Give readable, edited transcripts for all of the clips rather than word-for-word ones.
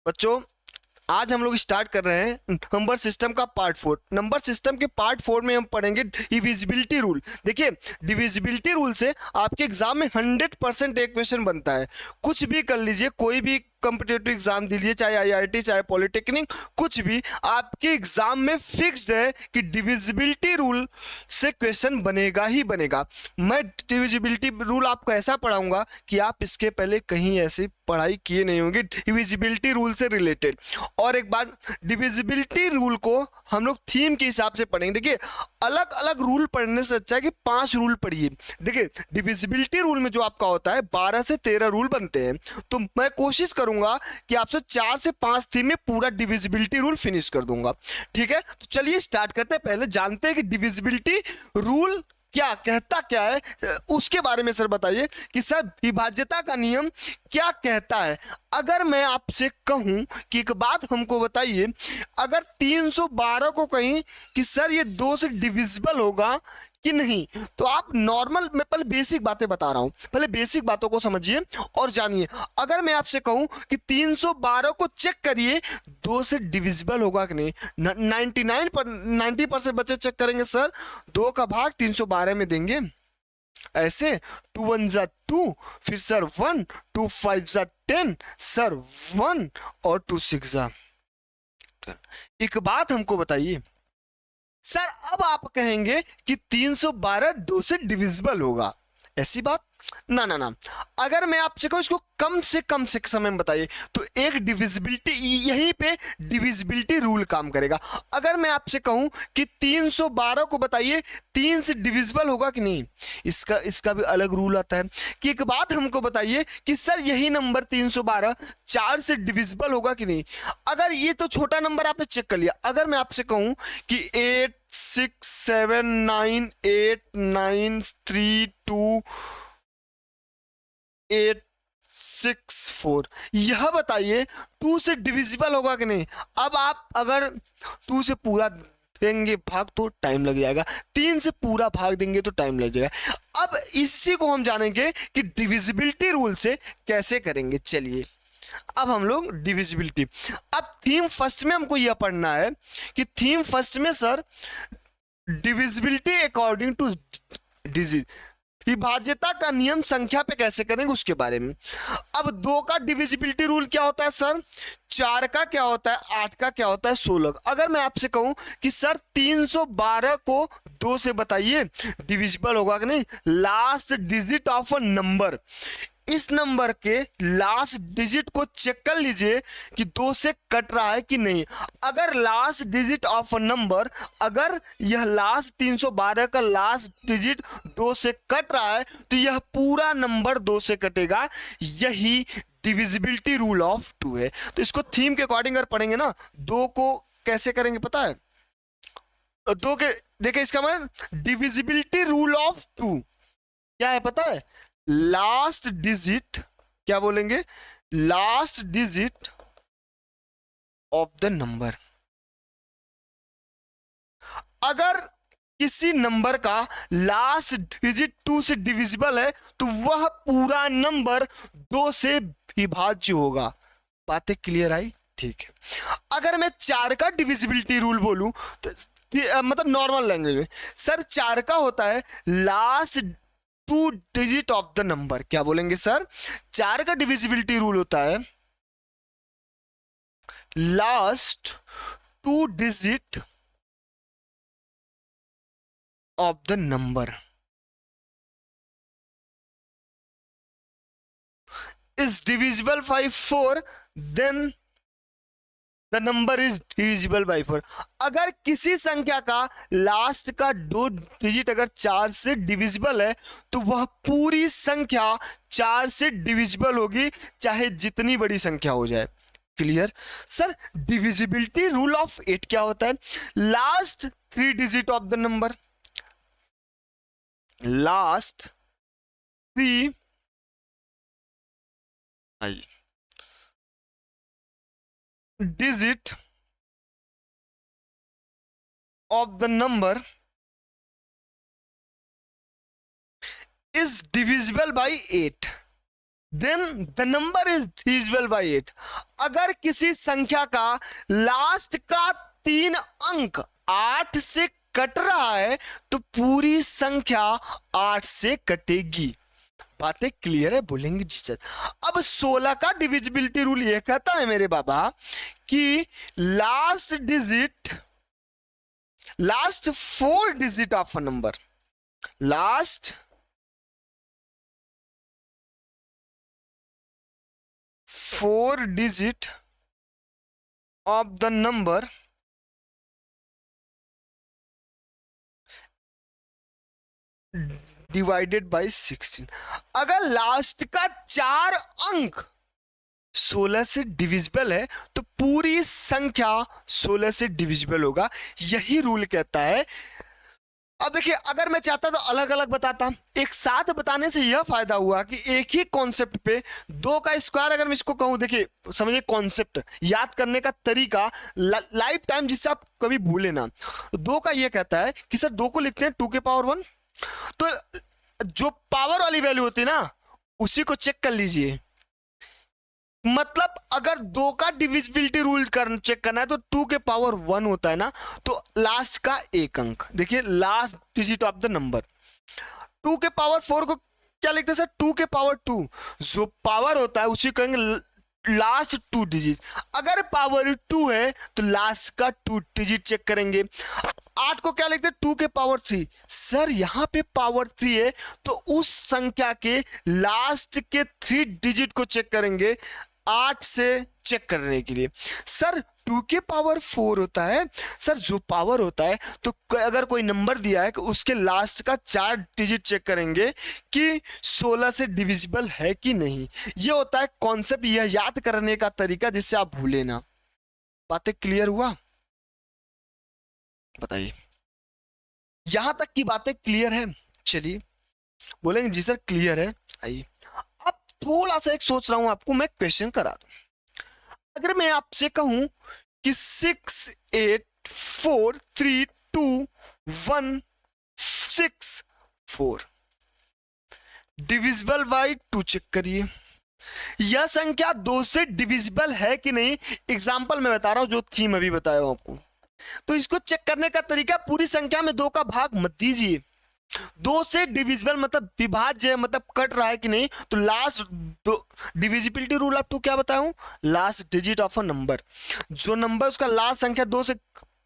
बच्चों आज हम लोग स्टार्ट कर रहे हैं नंबर सिस्टम का पार्ट 4। नंबर सिस्टम के पार्ट 4 में हम पढ़ेंगे डिविजिबिलिटी रूल। देखिए डिविजिबिलिटी रूल से आपके एग्जाम में 100% एक क्वेश्चन बनता है। कुछ भी कर लीजिए, कोई भी कॉम्पिटिटिव एग्जाम दीजिए, चाहे आईआईटी चाहे पॉलिटेक्निक, कुछ भी आपके एग्जाम में फिक्स्ड है कि डिविजिबिलिटी रूल से क्वेश्चन बनेगा ही बनेगा। मैं डिविजिबिलिटी रूल आपको ऐसा पढ़ाऊंगा कि आप इसके पहले कहीं ऐसी पढ़ाई किए नहीं होंगे डिविजिबिलिटी रूल से रिलेटेड। और एक बात, डिविजिबिलिटी रूल को हम लोग थीम के हिसाब से पढ़ेंगे। देखिए अलग अलग रूल पढ़ने से अच्छा है कि 5 रूल पढ़िए। देखिए डिविजिबिलिटी रूल में जो आपका होता है 12 से 13 रूल बनते हैं, तो मैं कोशिश करूंगा कि आपसे 4 से 5 थीम में पूरा डिविजिबिलिटी रूल फिनिश कर दूंगा। ठीक है, तो चलिए स्टार्ट करते हैं। पहले जानते हैं कि डिविजिबिलिटी रूल क्या कहता क्या है, उसके बारे में सर बताइए कि सर विभाज्यता का नियम क्या कहता है। अगर मैं आपसे कहूं कि एक बात हमको बताइए, अगर 312 को कहीं कि सर ये 2 से डिविजिबल होगा कि नहीं, तो आप नॉर्मल, मैं पहले बेसिक बातें बता रहा हूं, पहले बेसिक बातों को समझिए और जानिए। अगर मैं आपसे कहूं कि 312 को चेक करिए 2 से डिविजिबल होगा कि नहीं, 90% बच्चे चेक करेंगे सर 2 का भाग 312 में देंगे। ऐसे 2 1 जा 2, फिर सर 1, 2 5 जा 10, सर 1 और 2 6 जा 10। एक बात हमको बताइए सर, अब आप कहेंगे कि 312 2 से डिविजिबल होगा, ऐसी बात ना ना ना। अगर मैं आपसे कहूं इसको कम से समय में बताइए, तो एक डिविजिबिलिटी, यहीं पे डिविजिबिलिटी रूल काम करेगा। अगर मैं आपसे कहूं कि 312 को बताइए 3 से डिविजिबल होगा कि नहीं, इसका भी अलग रूल आता है। कि एक बात हमको बताइए कि सर यही नंबर 312 4 से डिविजिबल होगा कि नहीं। अगर ये तो छोटा नंबर आपने चेक कर लिया। अगर मैं आपसे कहूं कि 8 6 7 9 8 9 3 2 8 6 4, यह बताइए 2 से डिविजिबल होगा कि नहीं। अब आप अगर 2 से पूरा देंगे भाग तो टाइम लग जाएगा, 3 से पूरा भाग देंगे तो टाइम लग जाएगा। अब इसी को हम जानेंगे कि डिविजिबिलिटी रूल से कैसे करेंगे। चलिए अब हम लोग डिविजिबिलिटी, अब थीम फर्स्ट में हमको यह पढ़ना है कि थीम फर्स्ट में sir divisibility according to digit, विभाज्यता का नियम संख्या पे कैसे करेंगे उसके बारे में। अब 2 का डिविजिबिलिटी रूल क्या होता है सर, 4 का क्या होता है, 8 का क्या होता है, 16। अगर मैं आपसे कहूं कि सर 312 को 2 से बताइए डिविजिबल होगा कि नहीं, last digit of a number, इस नंबर के लास्ट डिजिट को चेक कर लीजिए कि 2 से कट रहा है कि नहीं। अगर last digit of a number, अगर यह लास्ट 312 का लास्ट डिजिट 2 से कट रहा है तो यह पूरा नंबर 2 से कटेगा। यही डिविजिबिलिटी रूल ऑफ 2 है। तो इसको थीम के अकॉर्डिंग अगर पढ़ेंगे ना, 2 को कैसे करेंगे पता है, 2 के देखिए इसका मतलब डिविजिबिलिटी रूल ऑफ 2 क्या है पता है, लास्ट डिजिट, क्या बोलेंगे, last digit of the number. अगर किसी नंबर का लास्ट डिजिट 2 से डिविजिबल है तो वह पूरा नंबर 2 से विभाज्य होगा। बातें क्लियर आई? ठीक है। अगर मैं 4 का डिविजिबिलिटी रूल बोलूं तो मतलब नॉर्मल लैंग्वेज में सर 4 का होता है last 2 digit of the number. क्या बोलेंगे सर, 4 का डिविजिबिलिटी रूल होता है last 2 digit of the number is divisible by 4, then the number is divisible by 4। अगर किसी संख्या का लास्ट का 2 डिजिट अगर 4 से डिविजिबल है तो वह पूरी संख्या 4 से डिविजिबल होगी, चाहे जितनी बड़ी संख्या हो जाए। Clear sir? Divisibility rule of 8 क्या होता है, last 3 digit of the number, last 3 digit of the number is divisible by 8। Then the number is divisible by 8। अगर किसी संख्या का लास्ट का 3 अंक 8 से कट रहा है तो पूरी संख्या 8 से कटेगी। बातें क्लियर है? बोलेंगे जी सर। अब 16 का डिविजिबिलिटी रूल ये कहता है मेरे बाबा कि last digit, last 4 digit of a number, last 4 digit of the number divided by 16। अगर लास्ट का 4 अंक 16 से डिविजिबल है तो पूरी संख्या 16 से डिविजिबल होगा। यही रूल कहता है। अब देखिए, अगर मैं चाहता तो अलग अलग बताता, एक साथ बताने से यह फायदा हुआ कि एक ही कॉन्सेप्ट पे 2 का स्क्वायर, अगर मैं इसको कहूं, देखिए समझिए कॉन्सेप्ट याद करने का तरीका लाइफ टाइम, जिससे आप कभी भूले ना। 2 का यह कहता है कि सर 2 को लिखते हैं 2 के पावर 1, तो जो पावर वाली वैल्यू होती है ना उसी को चेक कर लीजिए। मतलब अगर 2 का डिविजिबिलिटी रूल चेक करना है तो 2 के पावर 1 होता है ना, तो लास्ट का 1 अंक, देखिए last digit of the number. 2 के पावर 4 को क्या लिखते हैं सर? 2 के पावर 2, जो पावर होता है उसी कहेंगे लास्ट 2 डिजिट। अगर पावर 2 है तो लास्ट का 2 डिजिट चेक करेंगे। 8 को क्या लिखते हैं? 2 के पावर 3। सर यहां पे पावर 3 है तो उस संख्या के लास्ट के 3 डिजिट को चेक करेंगे 8 से चेक करने के लिए। सर 2 के पावर 4 होता है। सर जो पावर होता है तो अगर कोई नंबर दिया है कि उसके लास्ट का 4 डिजिट चेक करेंगे कि 16 से डिविजिबल है कि नहीं। ये होता है कॉन्सेप्ट, यह याद करने का तरीका जिससे आप भूले ना। बातें क्लियर हुआ? बताइए, यहां तक की बातें क्लियर है? चलिए, बोलेंगे जी सर क्लियर है। आइए अब थोड़ा सा एक सोच रहा हूं आपको मैं क्वेश्चन करा दूं। अगर मैं आपसे कहूं कि 6 8 4 3 2 1 6 4 डिविजिबल बाय 2 चेक करिए। यह संख्या 2 से डिविजिबल है कि नहीं, एग्जाम्पल मैं बता रहा हूं जो थीम अभी बताया हूं आपको। तो इसको चेक करने का तरीका, पूरी संख्या में 2 का भाग मत दीजिए। 2 से डिविजिबल मतलब विभाज्य, मतलब कट रहा है कि नहीं, तो लास्ट डिविजिबिलिटी रूल आपको क्या बताया हूं? Last digit of a number, जो नंबर उसका लास्ट संख्या 2 से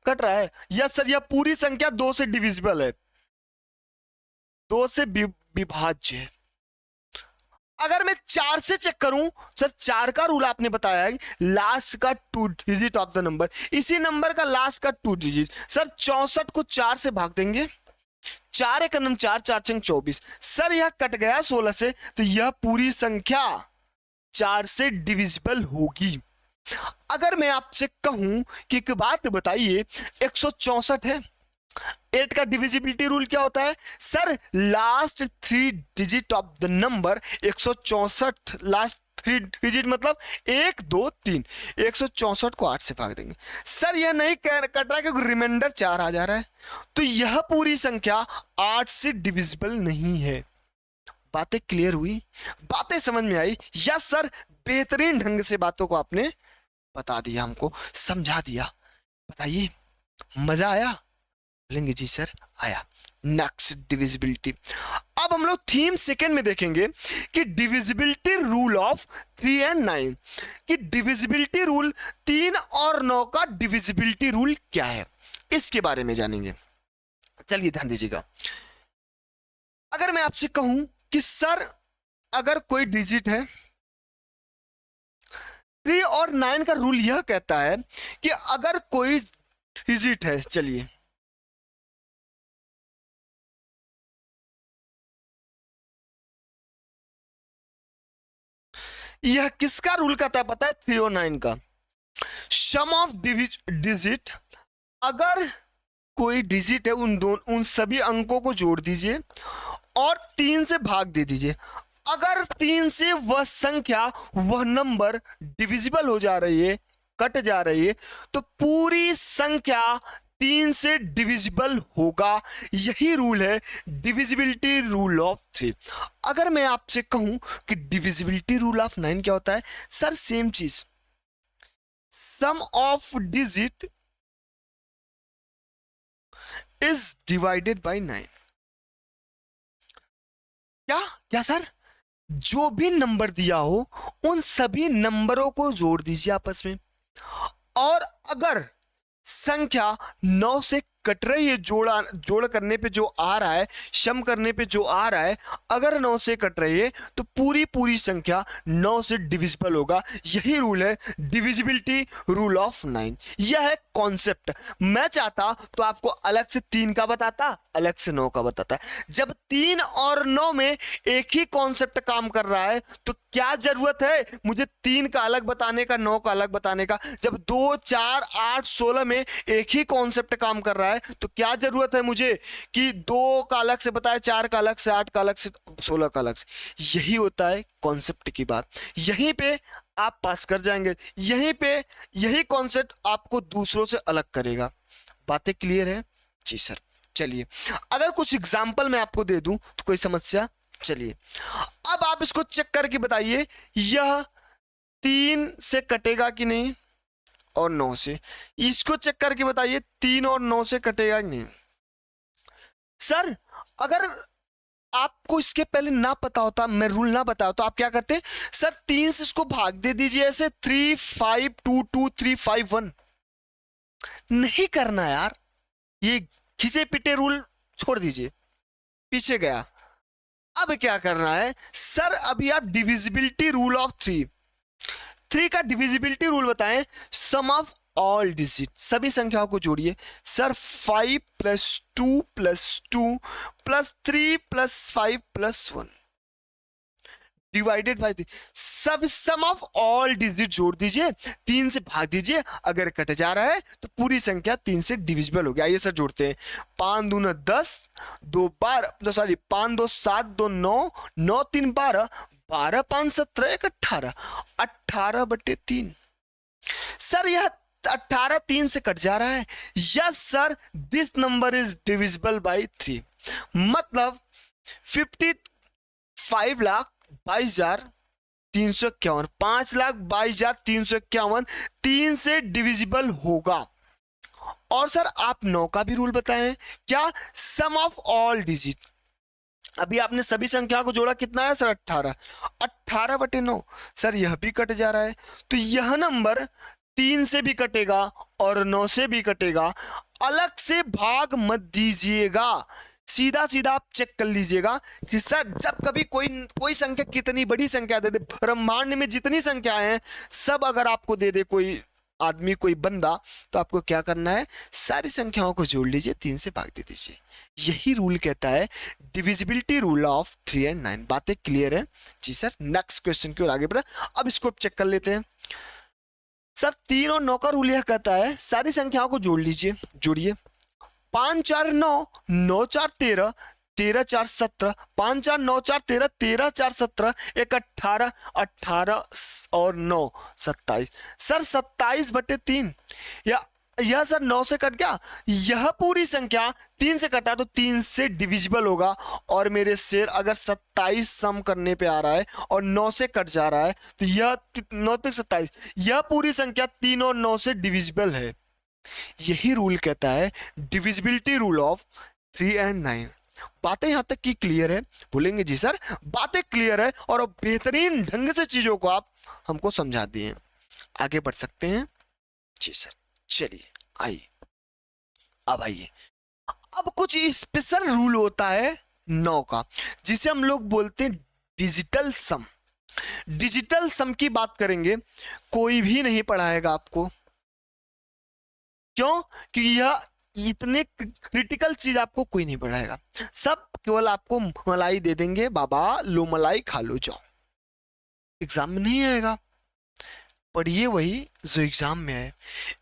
कट रहा है। यस सर, यह पूरी संख्या 2 से डिविजिबल है, 2 से विभाज्य है। अगर मैं 4 से चेक करूं, सर 4 का रूल आपने बताया है लास्ट का 2 डिजिट ऑफ द नंबर, इसी नंबर का लास्ट का 2 डिजिट। सर 64 को 4 से भाग देंगे, 4 एक 4 4 24। सर यह कट गया 16 से, तो यह पूरी संख्या 4 से डिविजिबल होगी। अगर मैं आपसे कहूं कि एक बात बताइए, 164 है, 8 का डिविजिबिलिटी रूल क्या होता है? Sir last 3 digit of the number 164, last 3 digit मतलब 1 2 3, 164 को 8 से भाग देंगे। सर यह नहीं कट रहा क्योंकि रिमाइंडर 4 आ जा रहा है, तो यह पूरी संख्या 8 से डिविजिबल नहीं है। बातें क्लियर हुई? बातें समझ में आई? यस सर, बेहतरीन ढंग से बातों को आपने बता दिया, हमको समझा दिया। बताइए, मजा आया? बोलेंगे जी सर आया। Next divisibility. अब हम लोग थीम सेकेंड में देखेंगे कि डिविजिबिलिटी रूल ऑफ 3 एंड 9, कि डिविजिबिलिटी रूल 3 और 9 का डिविजिबिलिटी रूल क्या है, इसके बारे में जानेंगे। चलिए ध्यान दीजिएगा। अगर मैं आपसे कहूं कि सर अगर कोई डिजिट है, 3 और 9 का रूल यह कहता है कि अगर कोई डिजिट है, चलिए यह किसका रूल कहता है पता है? 3 और 9 का। सम ऑफ डिजिट, अगर कोई डिजिट है उन सभी अंकों को जोड़ दीजिए और 3 से भाग दे dीजिए। अगर 3 से वह संख्या, वह नंबर डिविजिबल हो जा रही है, कट जा रही है, तो पूरी संख्या 3 से डिविजिबल होगा। यही रूल है डिविजिबिलिटी रूल ऑफ 3। अगर मैं आपसे कहूं कि डिविजिबिलिटी रूल ऑफ 9 क्या होता है, सर सेम चीज, sum of digit is divided by 9। क्या क्या सर, जो भी नंबर दिया हो उन सभी नंबरों को जोड़ दीजिए आपस में, और अगर संख्या 9 से कट रही है, जोड़ करने पे जो आ रहा है, सम करने पे जो आ रहा है, अगर 9 से कट रही है तो पूरी संख्या 9 से डिविजिबल होगा। यही रूल है डिविजिबिलिटी रूल ऑफ 9। यह है कॉन्सेप्ट। मैं चाहता तो आपको अलग से 3 का बताता, अलग से 9 का बताता। जब 3 और 9 में एक ही कॉन्सेप्ट काम कर रहा है तो क्या जरूरत है मुझे 3 का अलग बताने का, 9 का अलग बताने का। जब 2, 4, 8, 16 में एक ही कॉन्सेप्ट काम कर रहा है तो क्या जरूरत है मुझे कि 2 का अलग से बताए, 4 का अलग से, 8 का अलग से, 16 का अलग से। यही होता है कॉन्सेप्ट की बात। यहीं पे आप पास कर जाएंगे, यहीं पे यही कॉन्सेप्ट आपको दूसरों से अलग करेगा। बातें क्लियर है जी सर? चलिए अगर कुछ एग्जाम्पल मैं आपको दे दूं तो कोई समस्या? चलिए अब आप इसको चेक करके बताइए, यह 3 से कटेगा कि नहीं, और 9 से। इसको चेक करके बताइए 3 और 9 से कटेगा कि नहीं। सर अगर आपको इसके पहले ना पता होता, मैं रूल ना बताया तो आप क्या करते? सर 3 से इसको भाग दे दीजिए ऐसे, 3 5 2 2 3 5 1। नहीं करना यार, ये खिसे पिटे रूल छोड़ दीजिए, पीछे गया। अब क्या करना है सर, अभी आप डिविजिबिलिटी रूल ऑफ 3 का डिविजिबिलिटी रूल बताएं। सम ऑफ ऑल डिजिट, सभी संख्याओं को जोड़िए। Sir 5 + 2 + 2 + 3 + 5 + 1 divided by 3। सब सम ऑफ ऑल डिजिट जोड़ दीजिए, 3 से भाग दीजिए। अगर कट जा रहा है तो पूरी संख्या 3 से डिविजिबल हो गया। आइए सर जोड़ते हैं। 5 दूना 10, 2 12, सॉरी 5 2 7, 2 9, 9 3 12, 12 5 17, 1 18, 18/3। सर यह 18 3 से कट जा रहा है। Yes sir, this number is divisible bye 3। मतलब 55,22,351, 5,22,351 3 से डिविजिबल होगा। और सर आप 9 का भी रूल बताएं, क्या? सम ऑफ ऑल डिजिट। अभी आपने सभी संख्याओं को जोड़ा, कितना है सर? 18, 18/9। सर यह भी कट जा रहा है, तो यह नंबर 3 से भी कटेगा और 9 से भी कटेगा। अलग से भाग मत दीजिएगा, सीधा सीधा आप चेक कर लीजिएगा कि सर जब कभी कोई संख्या, कितनी बड़ी संख्या दे दे, ब्रह्मांड में जितनी संख्याएं हैं सब अगर आपको दे दे कोई आदमी, कोई बंदा, तो आपको क्या करना है? सारी संख्याओं को जोड़ लीजिए, 3 से भाग दे दीजिए। यही रूल कहता है डिविजिबिलिटी रूल ऑफ 3 और 9। बातें क्लियर है जी सर? नेक्स्ट क्वेश्चन की ओर आगे बढ़ा। अब इसको चेक कर लेते हैं। सर 3 और 9 का रूल यह कहता है सारी संख्याओं को जोड़ लीजिए, जोड़िए। 5 4 9, 9 4 13, 13 4 17, 5 4 9 4 13, 13 4 17, 1 18, 18 और 9 27। सर 27/3। यह सर 9 से कट गया, यह पूरी संख्या 3 से कटा तो 3 से डिविजिबल होगा। और मेरे शेर अगर 27 सम करने पे आ रहा है और 9 से कट जा रहा है तो यह 9 तक 27, यह पूरी संख्या 3 और 9 से डिविजिबल है। यही रूल कहता है डिविजिबिलिटी रूल ऑफ 3 and 9। बातें यहां तक की क्लियर है? बोलेंगे जी सर बातें क्लियर है, और अब बेहतरीन ढंग से चीजों को आप हमको समझा दिए। आगे बढ़ सकते हैं जी सर? चलिए आइए, अब आइए, अब कुछ स्पेशल रूल होता है 9 का, जिसे हम लोग बोलते हैं डिजिटल सम। डिजिटल सम की बात करेंगे, कोई भी नहीं पढ़ाएगा आपको। क्यों? क्योंकि यह इतने क्रिटिकल चीज आपको कोई नहीं पढ़ाएगा। सब केवल आपको मलाई दे देंगे, बाबा लो मलाई खा लो जाओ। एग्जाम में नहीं आएगा। पढ़िए वही जो एग्जाम में है।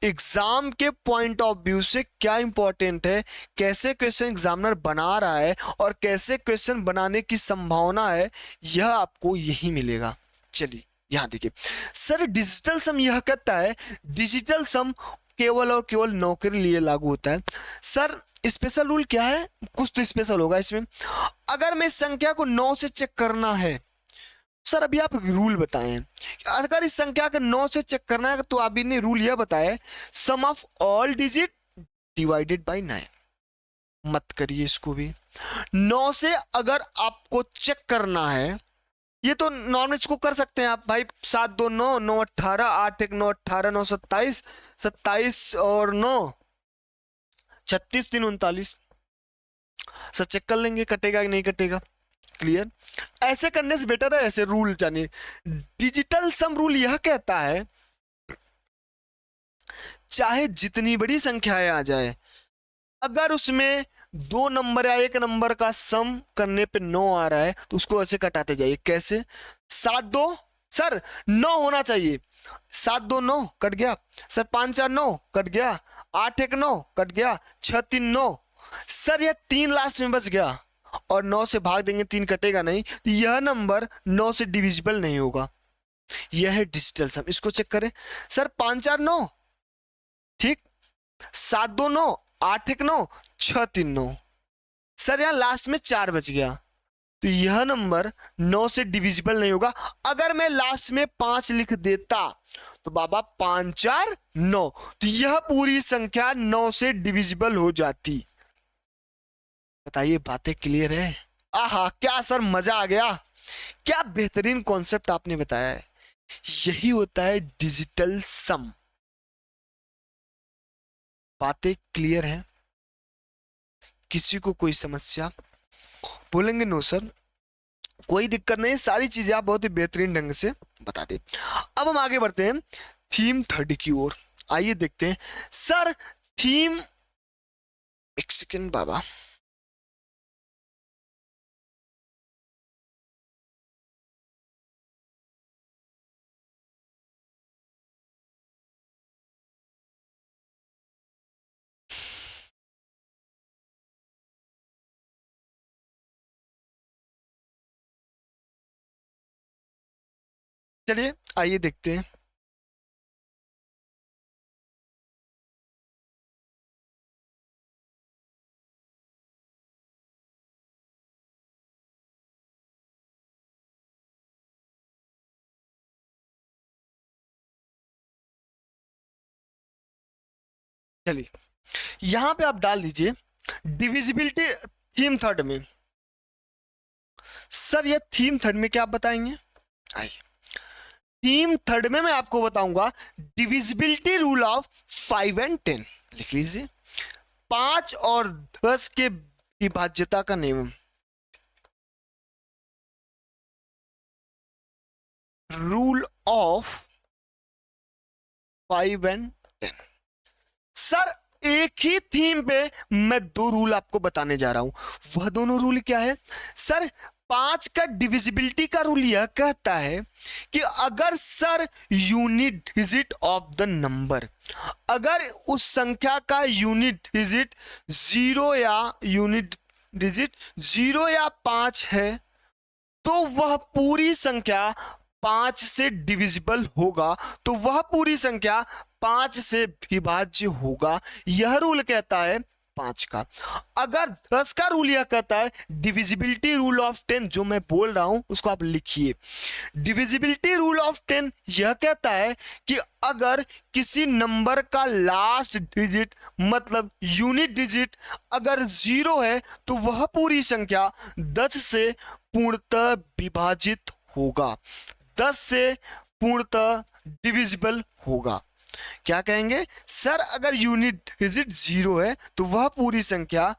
एग्जाम के पॉइंट ऑफ व्यू से क्या इंपॉर्टेंट है, कैसे क्वेश्चन एग्जामिनर बना रहा है और कैसे क्वेश्चन बनाने की संभावना है, यह आपको यही मिलेगा। चलिए यहां देखिए सर, डिजिटल सम यह कहता है डिजिटल सम केवल और केवल 9 के लिए लागू होता है। सर स्पेशल रूल क्या है, कुछ तो स्पेशल होगा इसमें। अगर मैं इस संख्या को 9 से चेक करना है, सर अभी आप रूल बताएं, अगर इस संख्या को 9 से चेक करना है तो अभी ने रूल यह बताया, sum of all digit divided by 9। मत करिए इसको भी, 9 से अगर आपको चेक करना है, ये तो नॉर्मल इसको कर सकते हैं आप भाई, 7 2 9, 9 18, 8 1 9 18, 9 27, 27 और 9 36, 3 39। सर चेक कर लेंगे कटेगा कि नहीं कटेगा। क्लियर, ऐसे करने से बेटर है ऐसे रूल जानिए। डिजिटल सम रूल यह कहता है चाहे जितनी बड़ी संख्याएं आ जाए, अगर उसमें 2 नंबर या 1 नंबर का सम करने पे 9 आ रहा है तो उसको ऐसे कटाते जाइए। कैसे, 7 2, सर 9 होना चाहिए, 7 2 9 कट गया, सर 5 4 9 कट गया, 8 1 9 कट गया, 6 3 9। सर यह 3 लास्ट में बच गया और 9 से भाग देंगे, 3 कटेगा नहीं, तो यह नंबर 9 से डिविजिबल नहीं होगा। यह है डिजिटल सम। इसको चेक करें, सर 5 4 9 ठीक, 7 2 9, 8 1 9, 6 3 9। सर यहां लास्ट में 4 बच गया, तो यह नंबर 9 से डिविजिबल नहीं होगा। अगर मैं लास्ट में 5 लिख देता तो बाबा 5 4 9, तो यह पूरी संख्या 9 से डिविजिबल हो जाती। बताइए बातें क्लियर है? आहा क्या सर मजा आ गया, क्या बेहतरीन कॉन्सेप्ट आपने बताया है। यही होता है डिजिटल सम। बातें क्लियर है? किसी को कोई समस्या? बोलेंगे नो सर कोई दिक्कत नहीं, सारी चीजें आप बहुत ही बेहतरीन ढंग से बता दे। अब हम आगे बढ़ते हैं थीम 3 की ओर। आइए देखते हैं सर थीम, एक सेकेंड बाबा, चलिए आइए देखते हैं। चलिए यहां पे आप डाल दीजिए डिविजिबिलिटी थीम 3 में। सर ये थीम 3 में क्या आप बताएंगे? आइए थीम 3 में मैं आपको बताऊंगा डिविजिबिलिटी रूल ऑफ 5 एंड 10। लिख लीजिए 5 और 10 के विभाज्यता का नियम। Rule of 5 and 10। सर एक ही थीम पे मैं 2 रूल आपको बताने जा रहा हूं। वह दोनों रूल क्या है? सर 5 का डिविजिबिलिटी का रूल यह कहता है कि अगर sir unit digit of the number, अगर उस संख्या का यूनिट डिजिट 0 या 5 है तो वह पूरी संख्या 5 से डिविजिबल होगा, तो वह पूरी संख्या 5 से विभाज्य होगा। यह रूल कहता है 5 का। अगर 10 का रूल यह कहता है डिविजिबिलिटी रूल ऑफ 10, जो मैं बोल रहा हूं उसको आप लिखिए। डिविजिबिलिटी रूल ऑफ 10 यह कहता है कि अगर किसी नंबर का लास्ट डिजिट मतलब यूनिट डिजिट अगर 0 है तो वह पूरी संख्या 10 से पूर्णतः विभाजित होगा, 10 से पूर्णतः डिविजिबल होगा। क्या कहेंगे? सर अगर यूनिट डिजिट 0 है तो वह पूरी संख्या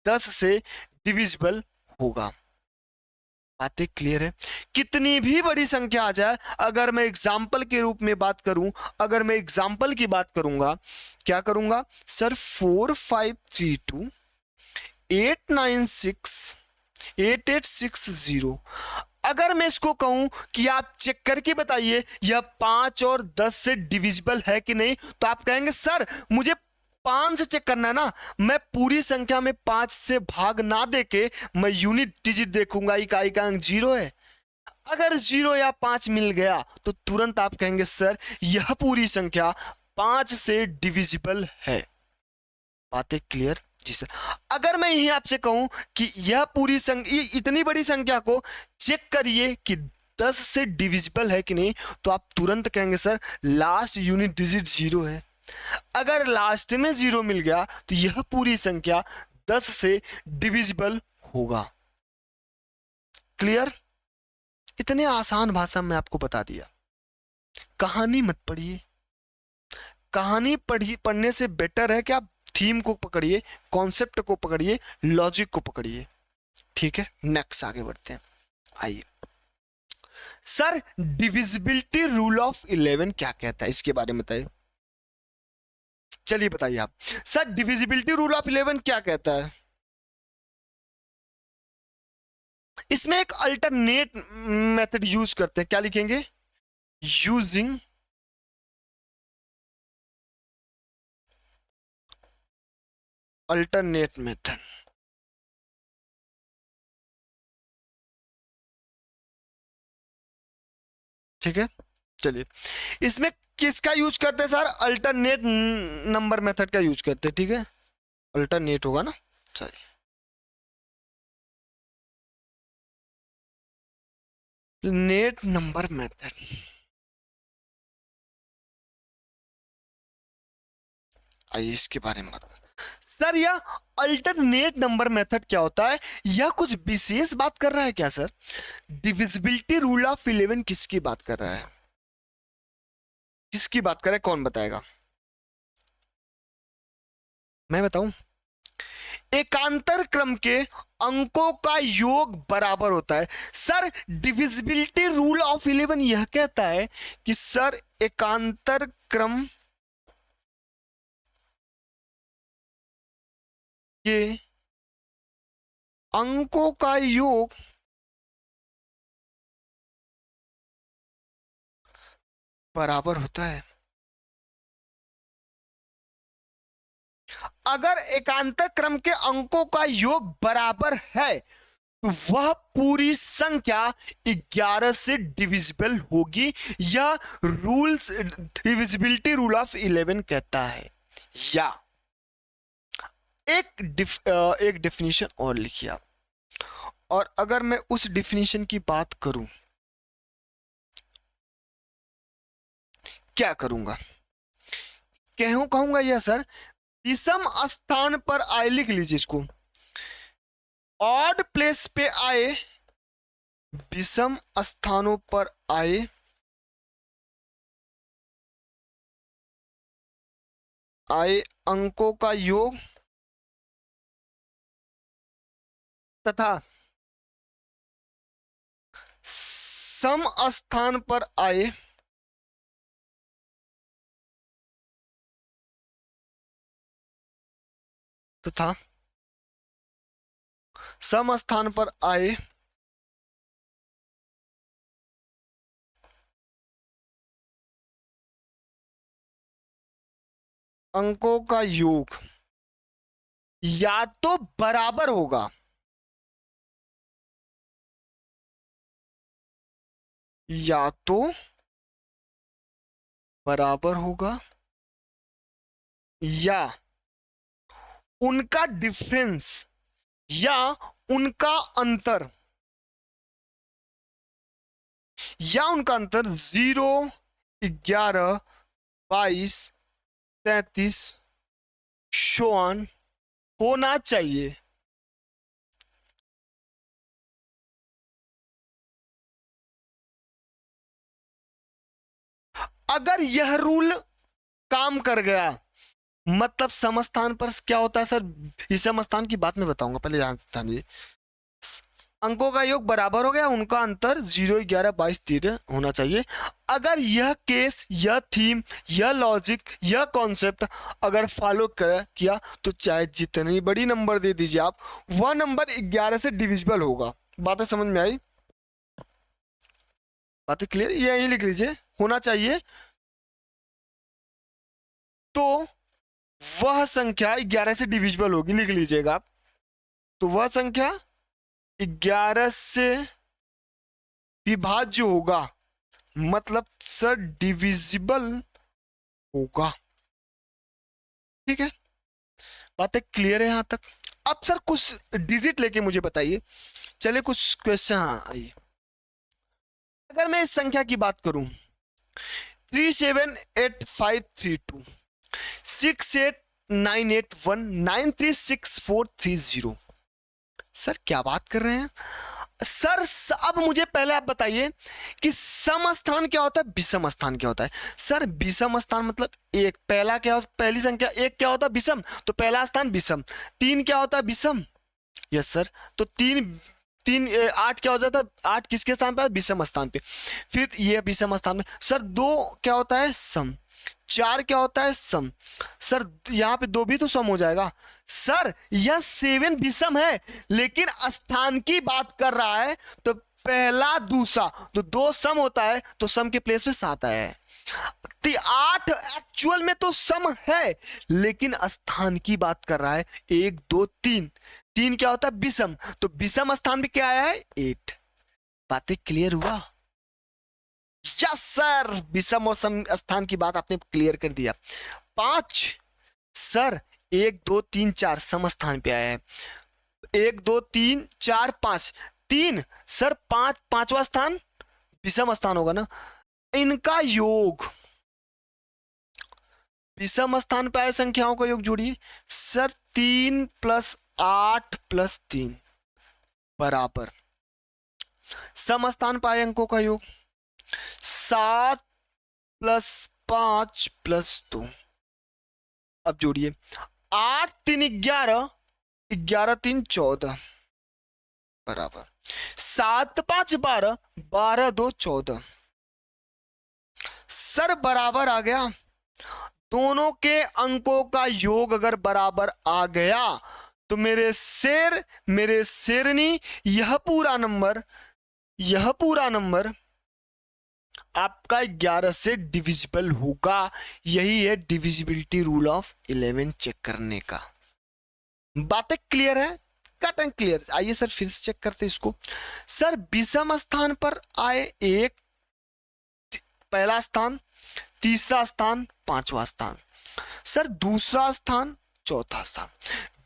10 से डिविजिबल होगा। बातें क्लियर है? कितनी भी बड़ी संख्या आ जाए, अगर मैं एग्जाम्पल के रूप में बात करूं, अगर मैं एग्जाम्पल की बात करूंगा, क्या करूंगा? सर 4532 896 8860। अगर मैं इसको कहूं कि आप चेक करके बताइए यह 5 और 10 से डिविजिबल है कि नहीं, तो आप कहेंगे सर मुझे 5 से चेक करना है ना, मैं पूरी संख्या में 5 से भाग ना देके मैं यूनिट डिजिट देखूंगा, इकाई का अंक 0 है। अगर 0 या 5 मिल गया तो तुरंत आप कहेंगे सर यह पूरी संख्या 5 से डिविजिबल है। बातें क्लियर? जी सर। अगर मैं यही आपसे कहूं कि यह पूरी संख्या, इतनी बड़ी संख्या को चेक करिए कि 10 से डिविजिबल है कि नहीं, तो आप तुरंत कहेंगे सर लास्ट यूनिट डिजिट 0 है। अगर लास्ट में 0 मिल गया तो यह पूरी संख्या 10 से डिविजिबल होगा। क्लियर? इतने आसान भाषा में आपको बता दिया। कहानी मत पढ़िए, कहानी पढ़ने से बेटर है कि आप थीम को पकड़िए, कॉन्सेप्ट को पकड़िए, लॉजिक को पकड़िए। ठीक है, नेक्स्ट आगे बढ़ते हैं। आइए सर, डिविजिबिलिटी रूल ऑफ 11 क्या कहता है, इसके बारे में बताइए। चलिए बताइए आप सर, डिविजिबिलिटी रूल ऑफ 11 क्या कहता है। इसमें एक अल्टरनेट मेथड यूज करते हैं, क्या लिखेंगे, यूजिंग अल्टरनेट मेथड। ठीक है, चलिए इसमें किसका यूज करते हैं सर, अल्टरनेट नंबर मेथड का यूज करते हैं। ठीक है, अल्टरनेट होगा ना, चलिए नेट नंबर मेथड। आइए इसके बारे में बात करें। सर यह अल्टरनेट नंबर मेथड क्या होता है, यह कुछ विशेष बात कर रहा है क्या सर? डिविजिबिलिटी रूल ऑफ 11 किसकी बात कर रहा है, किसकी बात कर रहा है, कौन बताएगा? मैं बताऊं, एकांतर क्रम के अंकों का योग बराबर होता है। सर डिविजिबिलिटी रूल ऑफ 11 यह कहता है कि सर एकांतर क्रम के अंकों का योग बराबर होता है। अगर एकांतर क्रम के अंकों का योग बराबर है तो वह पूरी संख्या 11 से डिविजिबल होगी। यह रूल्स डिविजिबिलिटी रूल ऑफ 11 कहता है। या एक डेफिनेशन और लिखिए आप, और अगर मैं उस डेफिनेशन की बात करूं, क्या करूंगा, कहूंगा यह सर, विषम स्थान पर आए, लिख लीजिए इसको, ऑड प्लेस पे आए, विषम स्थानों पर आए अंकों का योग तथा सम स्थान पर आए तथा सम स्थान पर आए अंकों का योग या तो बराबर होगा या तो बराबर होगा या उनका डिफरेंस या उनका अंतर 0, 11, 22, 33 शोन होना चाहिए। अगर यह रूल काम कर गया, मतलब समस्थान पर क्या होता है सर, इस समस्थान की बात मैं बताऊंगा, पहले ध्यान दीजिए। अंकों का योग बराबर हो गया, उनका अंतर 0, 11, 22, 13 होना चाहिए। अगर यह केस, यह थीम, यह लॉजिक, यह कॉन्सेप्ट अगर फॉलो किया तो चाहे जितनी बड़ी नंबर दे दीजिए आप, वह नंबर 11 से डिविजिबल होगा। बातें समझ में आई? बातें क्लियर? यही लिख लीजिए, होना चाहिए। तो वह संख्या 11 से डिविजिबल होगी, लिख लीजिएगा आप। तो वह संख्या 11 से विभाज्य होगा, मतलब सर डिविजिबल होगा। ठीक है, बातें क्लियर है यहां तक। अब सर कुछ डिजिट लेके मुझे बताइए। चलिए कुछ क्वेश्चन, हाँ आइए। अगर मैं इस संख्या की बात करूं 378532 689819364330, सर क्या बात कर रहे हैं सर। अब मुझे पहले आप बताइए कि सम स्थान क्या होता है, विषम स्थान क्या होता है। सर विषम स्थान मतलब एक, पहला क्या, पहली संख्या एक क्या होता है विषम, तो पहला स्थान विषम। तीन क्या होता है विषम, यस सर, तो तीन तीन 8 क्या हो जाता है, 8 किसके स्थान पे, विषम स्थान पे। फिर ये विषम स्थान में सर 2 क्या होता है सम, 4 क्या होता है सम। सर यहाँ पे 2 भी तो सम हो जाएगा। सर यह 7 विषम है लेकिन स्थान की बात कर रहा है, तो पहला दूसरा तो 2 सम होता है तो सम के प्लेस पे 7 आया है। 8 एक्चुअल में तो सम है लेकिन स्थान की बात कर रहा है, 1 2 3, 3 क्या होता है विषम, तो विषम स्थान पे क्या आया है 8। बातें क्लियर हुआ, यस सर, विषम और सम स्थान की बात आपने क्लियर कर दिया। 5 सर 1 2 3 4 सम स्थान पे आया है, 1 2 3 4 5, 3 सर 5 पांचवा स्थान विषम स्थान होगा ना, इनका योग विषम स्थान पे आए संख्याओं का योग जोड़िए सर 3 + 8 + 3 बराबर सम स्थान पे आए अंकों का योग 7 + 5 + 2। अब जोड़िए 8 3 11, 11 3 14 बराबर 7 5 12, 12 2 14। सर बराबर आ गया, दोनों के अंकों का योग अगर बराबर आ गया तो मेरे शेर मेरे शेरनी यह पूरा नंबर आपका 11 से डिविजिबल होगा। यही है डिविजिबिलिटी रूल ऑफ 11 चेक करने का। बातें क्लियर है, कट एंड क्लियर। आइए सर फिर से चेक करते इसको। सर विषम स्थान पर आए एक, पहला स्थान, तीसरा स्थान, पांचवा स्थान, सर दूसरा स्थान, चौथा स्थान।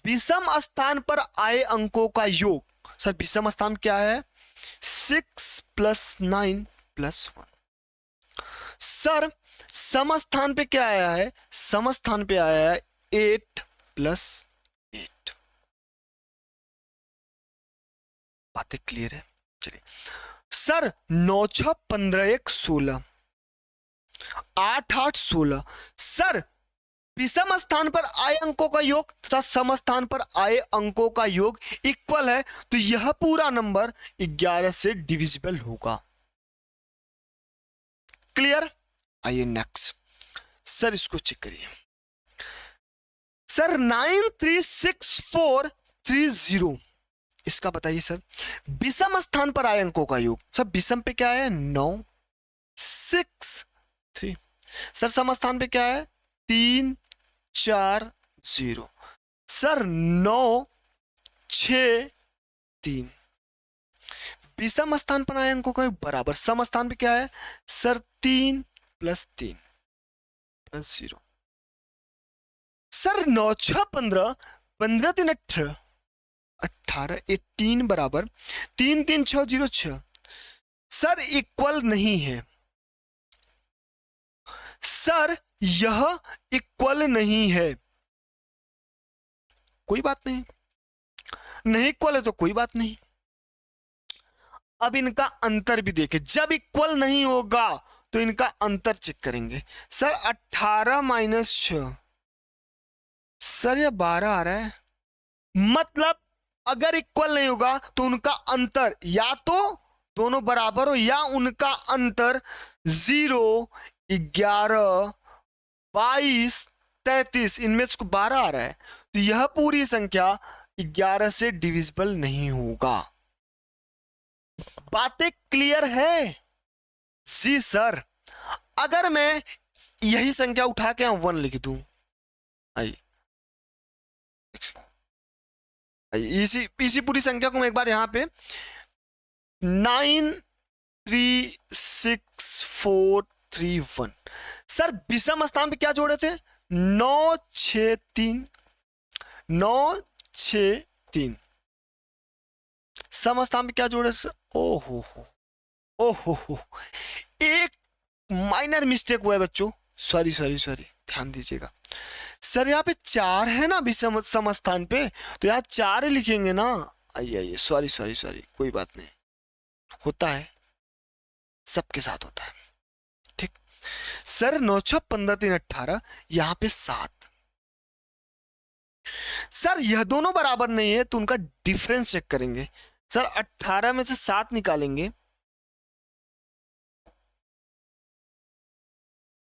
विषम स्थान पर आए अंकों का योग, सर विषम स्थान क्या है 6 + 9 + 1। सर सम स्थान पे क्या आया है, सम स्थान पे आया है 8 + 8। बातें क्लियर है, चलिए। सर 9 6 15 1 16, 8 8 16। सर विषम स्थान पर आए अंकों का योग तथा सम स्थान पर आए अंकों का योग इक्वल है, तो यह पूरा नंबर 11 से डिविजिबल होगा। क्लियर, आइए नेक्स्ट। सर इसको चेक करिए। सर 93643 इसका बताइए सर। विषम स्थान पर आए अंकों का योग, सर विषम पे क्या है 9 6 3, सर सम स्थान पे क्या है 3 4 0, सर 9 6 3। विषम स्थान पर आए अंकों का योग बराबर सम स्थान पे क्या है सर 3 + 3 + 0। सर 9 6 15, 15 3 18, 18 18 बराबर 3 3 6 0 6। सर इक्वल नहीं है, सर यह इक्वल नहीं है। कोई बात नहीं, नहीं इक्वल है तो कोई बात नहीं। अब इनका अंतर भी देखें, जब इक्वल नहीं होगा तो इनका अंतर चेक करेंगे। सर 18 - 6, सर यह 12 आ रहा है, मतलब अगर इक्वल नहीं होगा तो उनका अंतर या तो दोनों बराबर हो या उनका अंतर 0 11 22 33 इनमें से 12 आ रहा है, तो यह पूरी संख्या 11 से डिविजिबल नहीं होगा। बातें क्लियर है जी सर। अगर मैं यही संख्या उठा के 1 लिख दूं, आइए इसी पूरी संख्या को मैं एक बार यहां पे 93643 1, सर विषम स्थान पे क्या जोड़े थे 963, 963 समस्थान पे क्या जोड़े सर? ओहो हो, ओहो हो, एक माइनर मिस्टेक हुआ है बच्चों, सॉरी सॉरी सॉरी, ध्यान दीजिएगा सर। यहाँ पे 4 है ना अभी समस्थान पे, तो यहाँ 4 ही लिखेंगे ना। आइए आइए, सॉरी सॉरी सॉरी, कोई बात नहीं, होता है, सबके साथ होता है, ठीक। सर 9 6 15 3 18, यहाँ पे 7। सर यह दोनों बराबर नहीं है तो उनका डिफरेंस चेक करेंगे। सर 18 में से 7 निकालेंगे,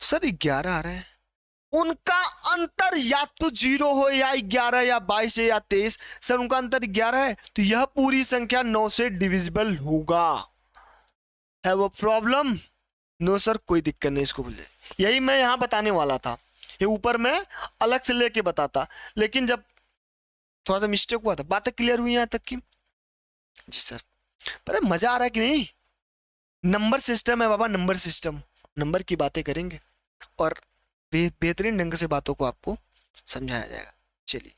सर 11 आ रहा है। उनका अंतर या तो 0 हो, या 11, या 22 है, या 23। सर उनका अंतर 11 है, तो यह पूरी संख्या 9 से डिविजिबल होगा। है वो प्रॉब्लम? नो सर, कोई दिक्कत नहीं, इसको बोले, यही मैं यहां बताने वाला था। ये ऊपर मैं अलग से लेके बताता, लेकिन जब थोड़ा सा मिस्टेक हुआ था। बातें क्लियर हुई यहां तक की? जी सर। पता है मजा आ रहा है कि नहीं? नंबर सिस्टम है बाबा, नंबर सिस्टम, नंबर की बातें करेंगे और बेहतरीन ढंग से बातों को आपको समझाया जाएगा। चलिए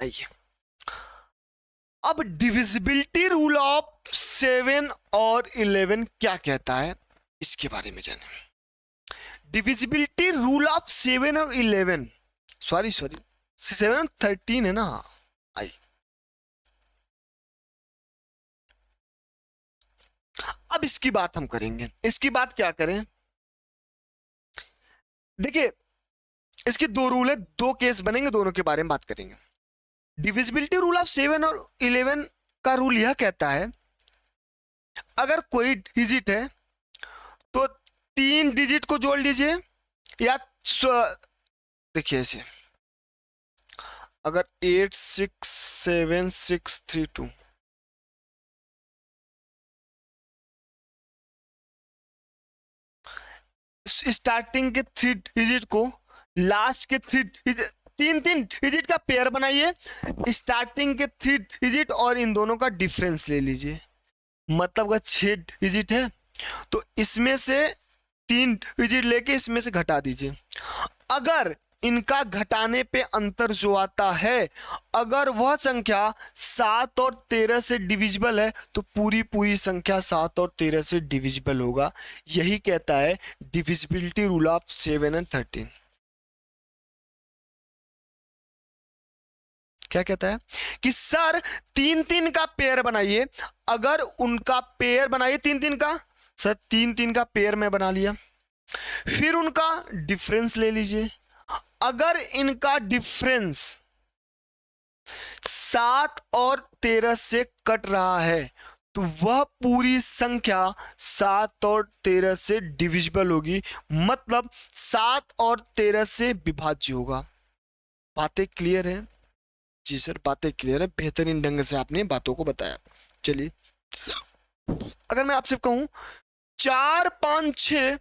आइए, अब डिविजिबिलिटी रूल ऑफ 7 और 11 क्या कहता है, इसके बारे में जाने। डिविजिबिलिटी रूल ऑफ 7 और 11, सॉरी सॉरी 7 और 13 है ना। आई, अब इसकी बात हम करेंगे। इसकी बात क्या करें, देखिए इसके 2 रूल है, 2 केस बनेंगे, दोनों के बारे में बात करेंगे। डिविजिबिलिटी रूल ऑफ 7 और 11 का रूल यह कहता है, अगर कोई डिजिट है तो 3 डिजिट को जोड़ लीजिए, या देखिए ऐसे, अगर 867632, स्टार्टिंग के 3 डिजिट को लास्ट के 3 डिजिट का पेयर बनाइए, स्टार्टिंग के 3 डिजिट और इन दोनों का डिफरेंस ले लीजिए। मतलब अगर 6 डिजिट है तो इसमें से 3 डिजिट लेके इसमें से घटा दीजिए। अगर इनका घटाने पे अंतर जो आता है, अगर वह संख्या 7 और 13 से डिविजिबल है तो पूरी पूरी संख्या 7 और 13 से डिविजिबल होगा। यही कहता है डिविजिबिलिटी रूल ऑफ 7 एंड 13। क्या कहता है कि सर 3 3 का पेयर बनाइए, अगर उनका पेयर बनाइए 3 3 का, सर 3 3 का पेयर में बना लिया, फिर उनका डिफरेंस ले लीजिए। अगर इनका डिफरेंस 7 और 13 से कट रहा है तो वह पूरी संख्या 7 और 13 से डिविजिबल होगी, मतलब 7 और 13 से विभाज्य होगा। बातें क्लियर है? जी सर, बातें क्लियर है, बेहतरीन ढंग से आपने बातों को बताया। चलिए, अगर मैं आपसे कहूं 4 5 6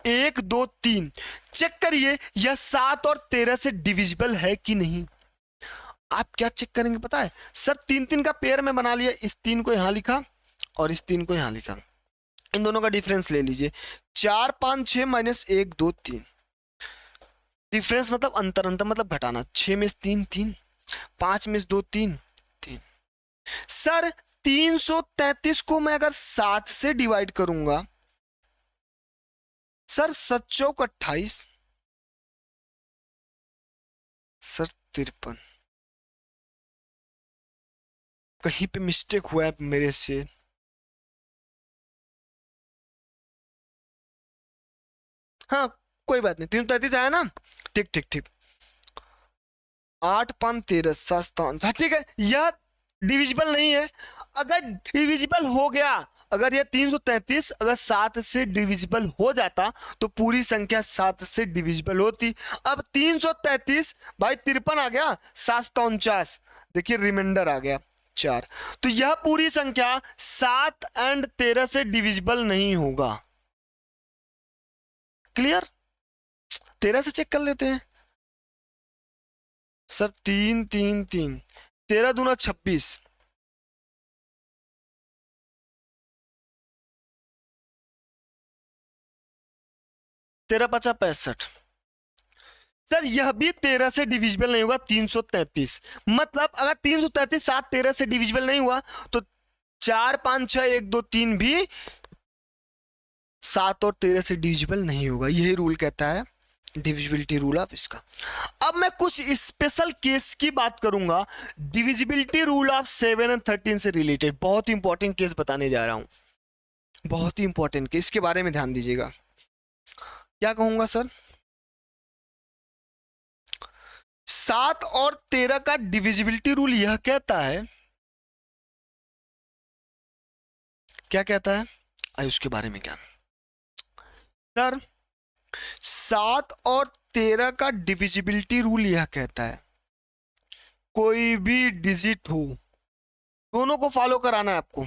1 2 3, चेक करिए यह 7 और 13 से डिविजिबल है कि नहीं। आप क्या चेक करेंगे पता है? सर 3 3 का पेयर में बना लिया, इस 3 को यहां लिखा और इस 3 को यहां लिखा, इन दोनों का डिफरेंस ले लीजिए। 4 5 6 माइनस 1 2 3, डिफरेंस मतलब अंतर, अंतर मतलब घटाना। 6 में 3 3, 5 में 2 3 3। सर 333 को मैं अगर 7 से डिवाइड करूंगा, सर 7 चौक 28, सर 53। कहीं पे मिस्टेक हुआ है मेरे से। हाँ कोई बात नहीं, 333 आया ना, ठीक ठीक ठीक। 8 5 13 7 हाँ ठीक है, यह डिविजिबल नहीं है। अगर डिविजिबल हो गया, अगर यह 333 अगर 7 से डिविजिबल हो जाता तो पूरी संख्या 7 से डिविजिबल होती। अब 333 भाई 53 आ गया, 7 देखिए रिमाइंडर आ गया 4, तो यह पूरी संख्या 7 एंड 13 से डिविजिबल नहीं होगा। क्लियर? 13 से चेक कर लेते हैं। सर 3 3 3, 13 दूना 26, 13 5 65, सर यह भी 13 से डिविजिबल नहीं होगा, 333। मतलब अगर 333 7 13 से डिविजिबल नहीं हुआ तो 4 5 6 1 2 3 भी 7 और 13 से डिविजिबल नहीं होगा। यही रूल कहता है डिविजिबिलिटी रूल ऑफ इसका। अब मैं कुछ स्पेशल केस की बात करूंगा डिविजिबिलिटी रूल ऑफ 7 और 13 से रिलेटेड। बहुत ही इंपॉर्टेंट केस बताने जा रहा हूं, बहुत ही इंपॉर्टेंट केस के बारे में ध्यान दीजिएगा। क्या कहूंगा सर? 7 और 13 का डिविजिबिलिटी रूल यह कहता है, क्या कहता है आइए उसके बारे में। क्या सर 7 और 13 का डिविजिबिलिटी रूल यह कहता है कोई भी डिजिट हो, दोनों को फॉलो कराना है आपको।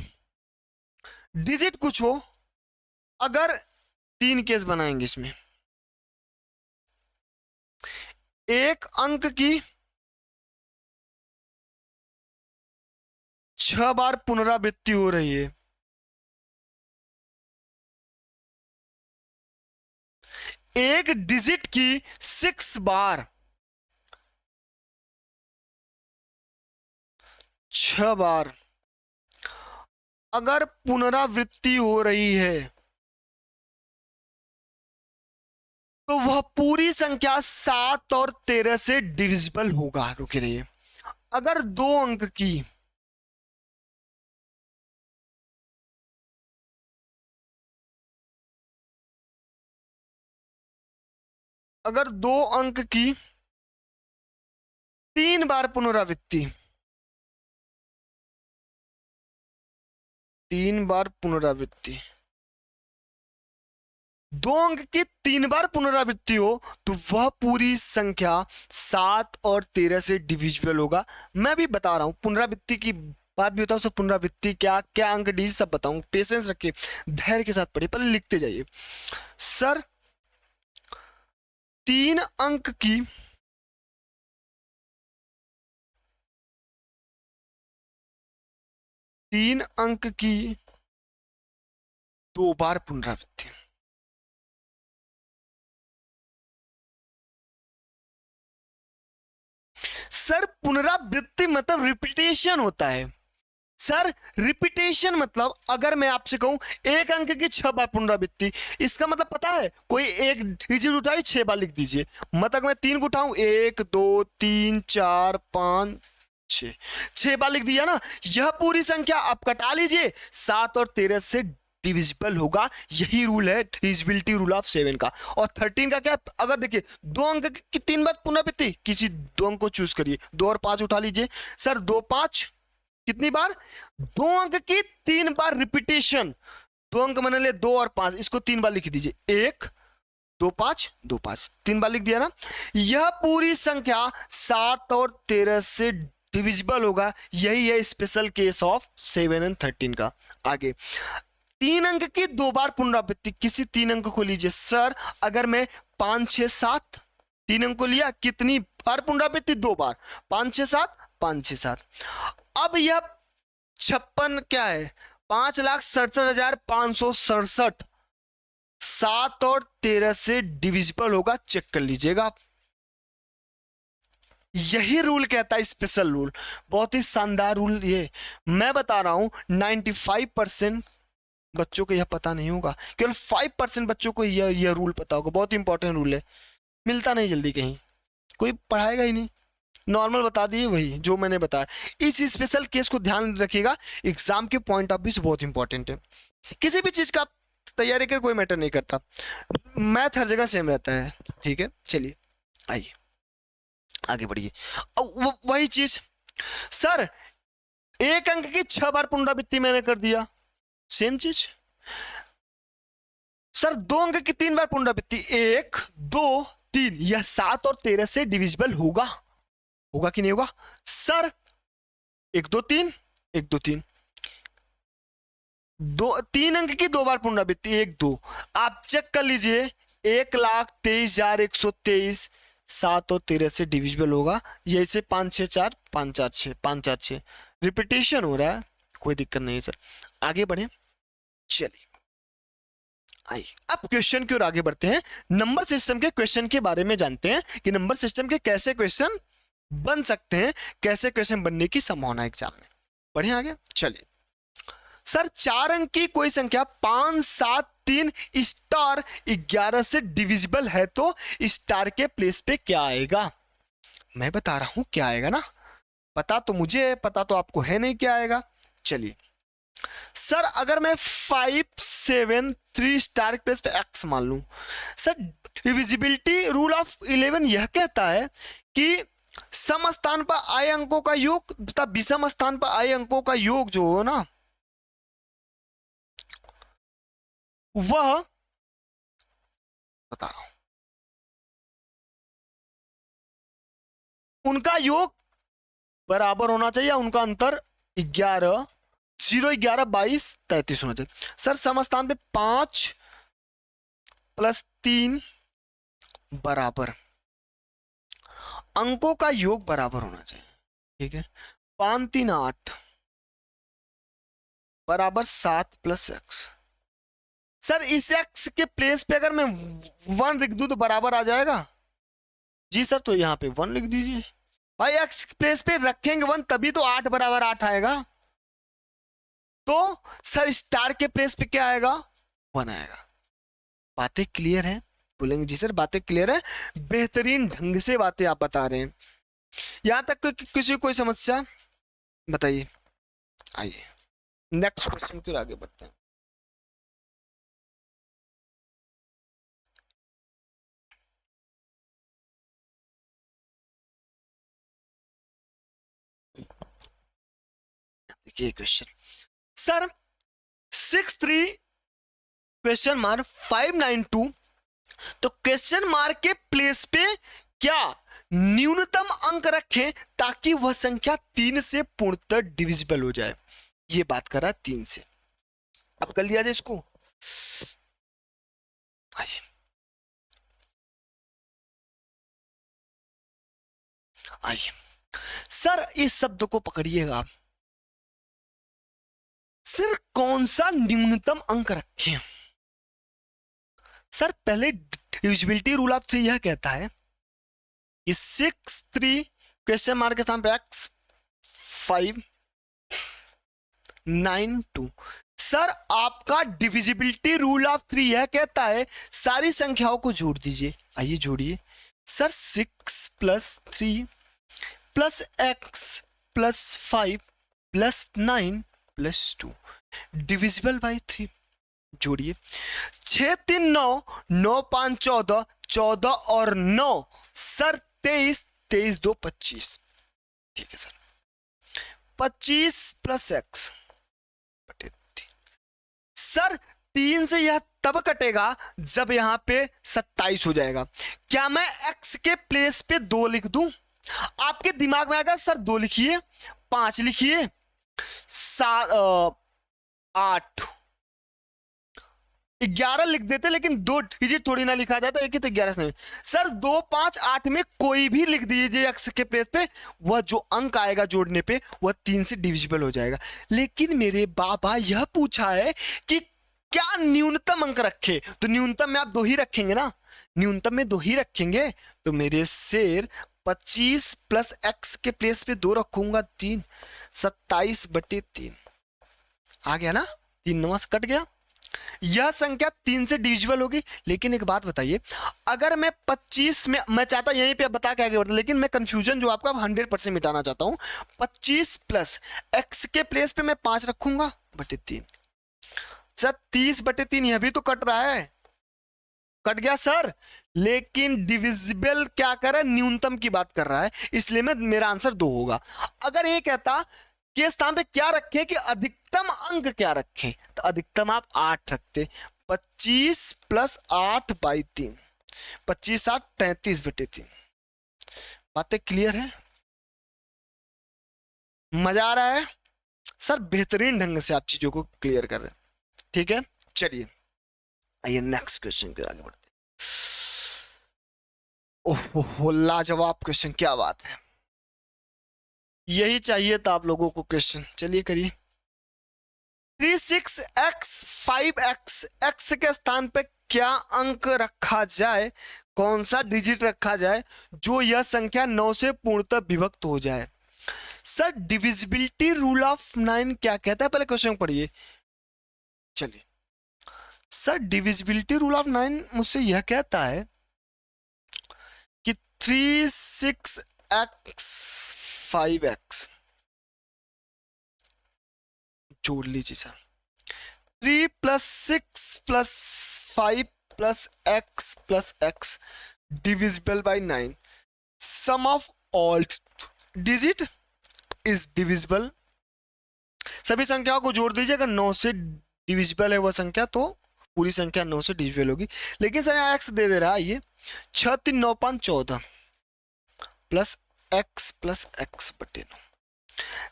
डिजिट कुछ हो, अगर 3 केस बनाएंगे इसमें, एक अंक की 6 बार पुनरावृत्ति हो रही है, एक डिजिट की 6 बार 6 बार अगर पुनरावृत्ति हो रही है तो वह पूरी संख्या 7 और 13 से डिविजिबल होगा। रुके रहिए। अगर दो अंक की अगर 2 अंक की 3 बार पुनरावृत्ति, 3 बार पुनरावृत्ति, 2 अंक की 3 बार पुनरावृत्ति हो तो वह पूरी संख्या 7 और 13 से डिविजिबल होगा। मैं भी बता रहा हूं, पुनरावृत्ति की बात भी बताऊं, सब पुनरावृत्ति क्या क्या अंक डिजिट सब बताऊं। पेशेंस रखिए, धैर्य के साथ पढ़िए, पहले लिखते जाइए। सर 3 अंक की 3 अंक की 2 बार पुनरावृत्ति, सर पुनरावृत्ति मतलब रिपीटेशन होता है। सर रिपीटेशन मतलब अगर मैं आपसे कहूं एक अंक की 6 बार पुनरावृत्ति, इसका मतलब पता है, कोई एक डिजिट उठाइए 6 बार लिख दीजिए। मतलब मैं 3 को उठाऊं 1 2 3 4 5 6 बार लिख दिया ना। यह पूरी संख्या आप कटा लीजिए, 7 और 13 से डिविजिबल होगा। यही रूल है डिविजिबिलिटी रूल ऑफ 7 का। और 13 का क्या? अगर देखिए 2 अंक की 3 बार पुनरावृत्ति, किसी 2 अंक को चूज करिए, 2 और 5 उठा लीजिए। सर 2 5 कितनी बार? 2 अंक की 3 बार रिपीटेशन। 2 अंक मान ले 2 और 5, इसको 3 बार लिख दीजिए, 1 2 5 2 5, 3 बार लिख दिया ना। यह पूरी संख्या 7 और 13 से डिविजिबल होगा। यही है स्पेशल केस ऑफ 7 और 13 का। आगे 3 अंक की 2 बार पुनरावृत्ति, किसी 3 अंक को लीजिए। सर अगर मैं 5 6 7 3 अंक को लिया, कितनी बार पुनरावृत्ति? 2 बार, 5 6 7 5 6 7। अब यह 56 क्या है? 5,67,567 7 और 13 से डिविजिबल होगा। चेक कर लीजिएगा आप। यही रूल कहता है स्पेशल रूल, बहुत ही शानदार रूल। ये मैं बता रहा हूं 95% बच्चों को यह पता नहीं होगा, केवल 5% बच्चों को यह रूल पता होगा। बहुत इंपॉर्टेंट रूल है, मिलता नहीं जल्दी, कहीं कोई पढ़ाएगा ही नहीं। नॉर्मल बता दिए वही जो मैंने बताया। इस स्पेशल केस को ध्यान रखिएगा, एग्जाम के पॉइंट ऑफ व्यू से बहुत इंपॉर्टेंट है। किसी भी चीज का तैयारी कर कोई मैटर नहीं करता, मैथ हर जगह सेम रहता है। ठीक है, चलिए आइए आगे बढ़िए। वही चीज सर, एक अंक की 6 बार पुनरावृत्ति मैंने कर दिया, सेम चीज। सर 2 अंक की 3 बार पुनरावृत्ति, 1 2 3, यह 7 और 13 से डिविजिबल होगा। होगा कि नहीं होगा? सर 1 2 3 1 2 3, 3 अंक की 2 बार पुनरावृत्ति 1 2, आप चेक कर लीजिए, 1,23,123 7 और 13 से डिविजिबल होगा। यही से 5 6 4 5 4 6 5 4 6 रिपीटेशन हो रहा है, कोई दिक्कत नहीं है सर। आगे बढ़े, चलिए आइए अब क्वेश्चन की ओर आगे बढ़ते हैं। नंबर सिस्टम के क्वेश्चन के बारे में जानते हैं कि नंबर सिस्टम के कैसे क्वेश्चन बन सकते हैं, कैसे क्वेश्चन बनने की संभावना एग्जाम में। बढ़िया आगे चलिए। सर 4 अंक की कोई संख्या 5 7 3 स्टार 11 से डिविजिबल है तो स्टार के प्लेस पे क्या आएगा? मैं बता रहा हूं क्या आएगा ना, पता तो मुझे है, पता तो आपको है नहीं क्या आएगा। चलिए सर अगर मैं 5 7 3 स्टार के प्लेस पे एक्स मान लूं, सर डिविजिबिलिटी रूल ऑफ 11 यह कहता है कि सम स्थान पर आए अंकों का योग तथा विषम स्थान पर आए अंकों का योग जो हो ना, वह बता रहा हूं उनका योग बराबर होना चाहिए, उनका अंतर 11 0 11 22 33 होना चाहिए। सर समस्थान पे 5 + 3 बराबर अंकों का योग बराबर होना चाहिए। ठीक है 5 3 8 बराबर 7 + x। सर इस x के प्लेस पे अगर मैं 1 लिख दूं तो बराबर आ जाएगा जी सर, तो यहां पे 1 लिख दीजिए भाई। x प्लेस पे रखेंगे 1 तभी तो 8 बराबर 8 आएगा। तो सर स्टार के प्लेस पे क्या आएगा? 1 आएगा। बातें क्लियर है? बोलेंगे जी सर बातें क्लियर है, बेहतरीन ढंग से बातें आप बता रहे हैं। यहां तक किसी कोई समस्या बताइए। आइए नेक्स्ट क्वेश्चन की ओर आगे बढ़ते हैं। देखिए क्वेश्चन सर 63 क्वेश्चन मार्क 592, तो क्वेश्चन मार्क के प्लेस पे क्या न्यूनतम अंक रखें ताकि वह संख्या 3 से पूर्णतः डिविजिबल हो जाए। ये बात कर रहा है 3 से। अब कर लिया जाए इसको। आइए आइए सर इस शब्द को पकड़िएगा। सर कौन सा न्यूनतम अंक रखें? सर पहले डिविजिबिलिटी रूल ऑफ 3 यह कहता है कि 6 3 क्वेश्चन मार्क के स्थान पे x 5 9 2। सर आपका डिविजिबिलिटी रूल ऑफ 3 यह कहता है सारी संख्याओं को जोड़ दीजिए। आइए जोड़िए सर 6 + 3 + x + 5 + 9 + 2 डिविजिबल बाई 3। जोड़िए 6 3 9 9 5 14 14 और 9 सर 23 23 2 25। ठीक है सर 25 + x बटे 3। सर 3 से यह तब कटेगा जब यहां पे 27 हो जाएगा। क्या मैं x के प्लेस पे 2 लिख दूं? आपके दिमाग में आएगा सर 2 लिखिए 5 लिखिए 7 8 11 लिख देते, लेकिन 2 डिजिट थोड़ी ना लिखा जाता, एक ही तो 11 से नहीं। सर 2 5 8 में कोई भी लिख दीजिए x के प्लेस पे, वह जो अंक आएगा जोड़ने पे वह 3 से डिविजिबल हो जाएगा। लेकिन मेरे बाबा यह पूछा है कि क्या न्यूनतम अंक रखे, तो न्यूनतम में आप 2 ही रखेंगे ना, न्यूनतम में 2 ही रखेंगे। तो मेरे शेर 25 + x के प्लेस पे 2 रखूंगा 3 27 बटे 3 आ गया ना, 3 9 कट गया। यह संख्या 3 से डिविजिबल होगी। लेकिन एक बात बताइए, अगर मैं 25 में, मैं चाहता यहीं पे बता के आगे बढ़ता, लेकिन मैं कंफ्यूजन जो आपका 100% मिटाना चाहता हूं। 25 + x के प्लेस पे मैं 5 रखूंगा बटे 3। सर 30 बटे 3 यह भी तो कट रहा है, कट गया सर। लेकिन डिविजिबल क्या कर रहा है, न्यूनतम की बात कर रहा है, इसलिए मैं मेरा आंसर 2 होगा। अगर ये कहता के स्थान पे क्या रखें कि अधिकतम अंक क्या रखें, तो अधिकतम आप 8 रखते। 25 + 8 बाई 3 25 8 33 बटे 3। बातें क्लियर है? मजा आ रहा है सर? बेहतरीन ढंग से आप चीजों को क्लियर कर रहे हैं। ठीक है चलिए आइए नेक्स्ट क्वेश्चन के आगे बढ़ते हैं। ओहो लाजवाब क्वेश्चन, क्या बात है, यही चाहिए था आप लोगों को क्वेश्चन। चलिए करिए। 36x5x x के स्थान पे क्या अंक रखा जाए, कौन सा डिजिट रखा जाए जो यह संख्या 9 से पूर्णतः विभक्त हो जाए। सर डिविजिबिलिटी रूल ऑफ 9 क्या कहता है, पहले क्वेश्चन पढ़िए। चलिए सर डिविजिबिलिटी रूल ऑफ 9 मुझसे यह कहता है कि 36x5x जोड़ लीजिए sir, 3 + 6 + 5 + x + x divisible by 9, sum of all digit is divisible. सभी संख्याओं को जोड़ दीजिए, अगर 9 से डिविजिबल है वह संख्या तो पूरी संख्या 9 से डिविजिबल होगी। लेकिन सर यहाँ x दे रहा है, ये 6 3 9 5 14 प्लस x प्लस x बटे 9।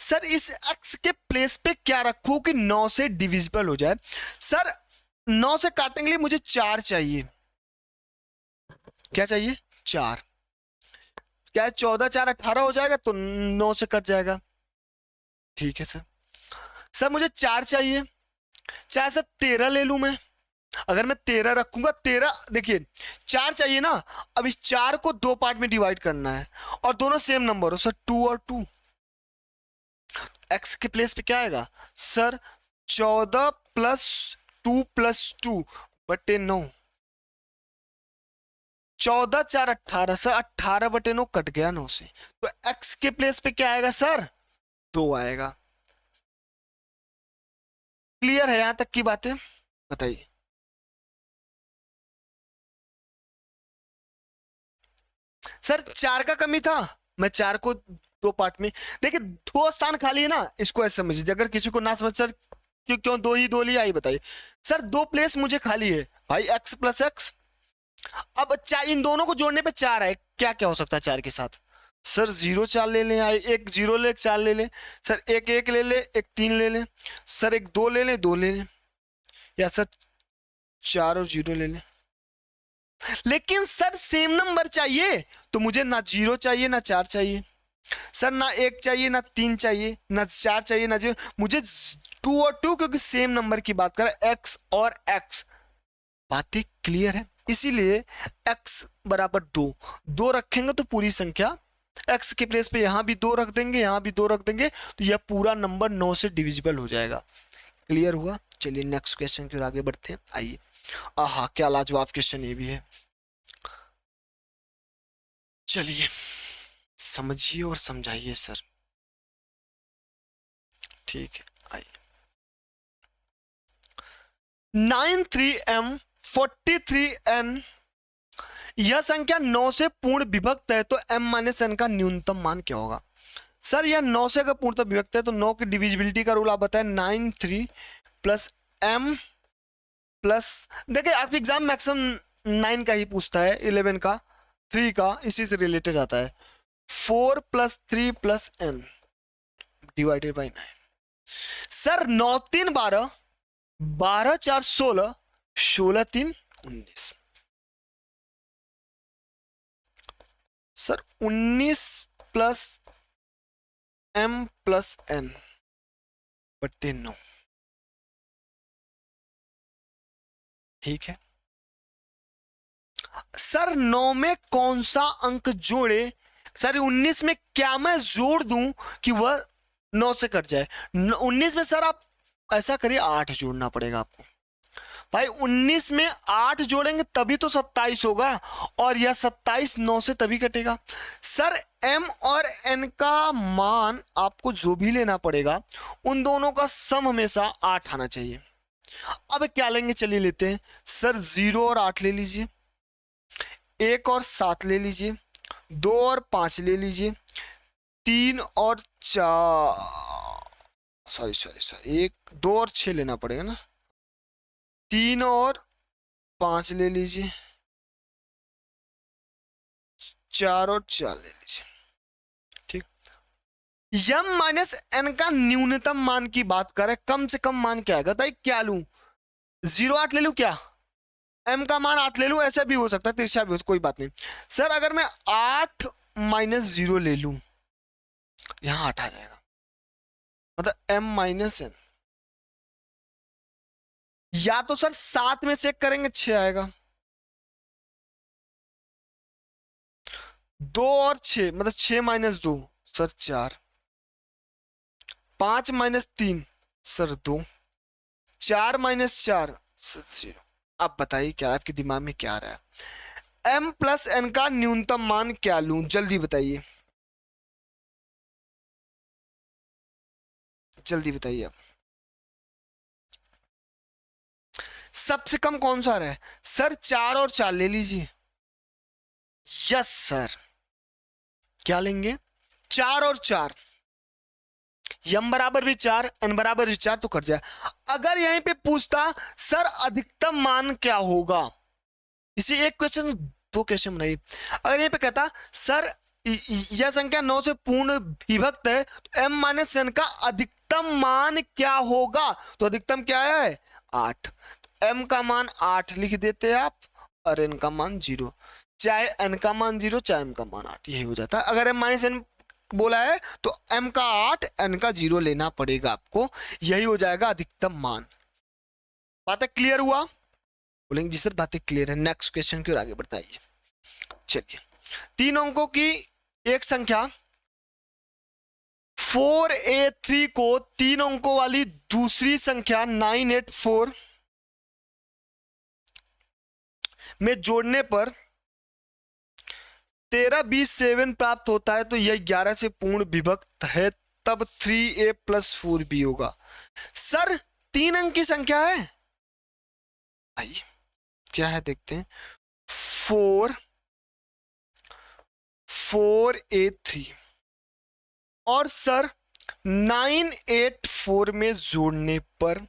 सर इस x के प्लेस पे क्या रखूं कि 9 से डिविजिबल हो जाए। सर 9 से काटने के लिए मुझे 4 चाहिए, क्या चाहिए 4, क्या 14 4 18 हो जाएगा तो 9 से कट जाएगा, ठीक है सर। सर मुझे 4 चाहिए, चाहे सर 13 ले लूं मैं, अगर मैं 13 रखूंगा, 13 देखिए 4 चाहिए ना, अब इस 4 को 2 पार्ट में डिवाइड करना है और दोनों सेम नंबर हो सर, 2 और 2। x के प्लेस पे क्या आएगा सर 14 + 2 + 2 बटे 9, 14 4 18 सर, 18 बटे 9 कट गया 9 से, तो x के प्लेस पे क्या आएगा सर 2 आएगा। क्लियर है यहां तक की बातें, बताइए। सर 4 का कमी था, मैं 4 को 2 पार्ट में, देखिए 2 स्थान खाली है ना, इसको ऐसे समझिए, अगर किसी को ना समझ सर क्यों 2 ही 2 लिया आई बताइए। सर 2 प्लेस मुझे खाली है भाई, x + x, अब इन दोनों को जोड़ने पे 4 है, क्या क्या हो सकता है 4 के साथ, सर 0 4 ले लें, एक 0 ले 4 ले लें, सर एक 1 ले ले, एक 3 ले लें, सर एक 2 ले लें 2 ले लें, या सर 4 और 0 ले लें। लेकिन सर सेम नंबर चाहिए, तो मुझे ना 0 चाहिए ना 4 चाहिए, सर ना 1 चाहिए ना 3 चाहिए ना 4 चाहिए ना 0, मुझे 2 और 2, क्योंकि सेम नंबर की बात करें x और x। बातें क्लियर है, इसीलिए x बराबर 2, 2 रखेंगे तो पूरी संख्या, x के प्लेस पे यहां भी 2 रख देंगे, यहां भी 2 रख देंगे, तो यह पूरा नंबर 9 से डिविजिबल हो जाएगा। क्लियर हुआ, चलिए नेक्स्ट क्वेश्चन की ओर आगे बढ़ते हैं, आइए। आहा क्या लाजवाब क्वेश्चन ये भी है, चलिए समझिए और समझाइए सर, ठीक है आइए। 93m 43n यह संख्या 9 से पूर्ण विभक्त है, तो m - n का न्यूनतम मान क्या होगा। सर यह 9 से अगर पूर्णतः विभक्त है तो 9 की डिविजिबिलिटी का रूल आप बताएं, 93 + m प्लस, देखिए आपके एग्जाम मैक्सिमम 9 का ही पूछता है, 11 का 3 का इसी से रिलेटेड आता है, 4 + 3 + n divided by 9। Sir 9 3 12, 12 4 16, 16 3 19, sir 19 + m + n बटे 9, ठीक है। सर 9 में कौन सा अंक जोड़े, सर 19 में क्या मैं जोड़ दूं कि वह 9 से कट जाए। 19 में सर आप ऐसा करिए 8 जोड़ना पड़ेगा आपको भाई, 19 में 8 जोड़ेंगे तभी तो 27 होगा, और यह 27 9 से तभी कटेगा। सर m और n का मान आपको जो भी लेना पड़ेगा, उन दोनों का सम हमेशा 8 आना चाहिए। अब क्या लेंगे, चलिए लेते हैं सर, 0 और 8 ले लीजिए, 1 और 7 ले लीजिए, 2 और 5 ले लीजिए, 3 और 4, सॉरी 1 2 और 6 लेना पड़ेगा ना, 3 और 5 ले लीजिए, 4 और 4 ले लीजिए, ठीक। m - n का न्यूनतम मान की बात करें, कम से कम मान क्या आएगा, क्या लूं, 0 8 ले लूं क्या, m का मान 8 ले लूं, ऐसा भी हो सकता है, तिरछा भी हो, कोई बात नहीं। सर अगर मैं 8 - 0 ले लूं, यहां 8 आ जाएगा, मतलब m - n या तो सर 7 में से करेंगे 6 आएगा, 2 और 6 मतलब 6 minus 2 sir 4, 5 minus 3 sir 2, 4 minus 4 sir 0। अब बताइए क्या आपके दिमाग में क्या आ रहा है? m प्लस n का न्यूनतम मान क्या लूं, जल्दी बताइए, जल्दी बताइए आप। सबसे कम कौन सा आ रहा है सर? 4 और 4 ले लीजिए। यस सर, क्या लेंगे? 4 और 4, यम बराबर भी 4, एन बराबर भी 4 तो कट जाए। अगर यहीं पे पूछता सर अधिकतम मान क्या होगा, इसी एक क्वेश्चन दो क्वेश्चन बनाइए। अगर यहीं पे कहता सर यह संख्या 9 से पूर्ण विभक्त है तो m माइनस n का अधिकतम मान क्या होगा, तो अधिकतम क्या है? 8। तो m का मान 8 लिख देते हैं आप और n का मान 0, चाहे n का मान 0 चाहे m का मान 8, यही हो जाता है। अगर m माइनस n बोला है तो m का 8 n का 0 लेना पड़ेगा आपको, यही हो जाएगा अधिकतम मान। बातें क्लियर हुआ? बोलेंगे जी सर बातें क्लियर है। नेक्स्ट क्वेश्चन की ओर आगे बढ़ाइए। चलिए, 3 अंकों की एक संख्या 4a3 को 3 अंकों वाली दूसरी संख्या 984 में जोड़ने पर 13 20 7 प्राप्त होता है तो यह 11 से पूर्ण विभक्त है, तब 3a प्लस 4b होगा। सर 3 अंक की संख्या है, आइए क्या है देखते हैं। 4a3 और सर 984 में जोड़ने पर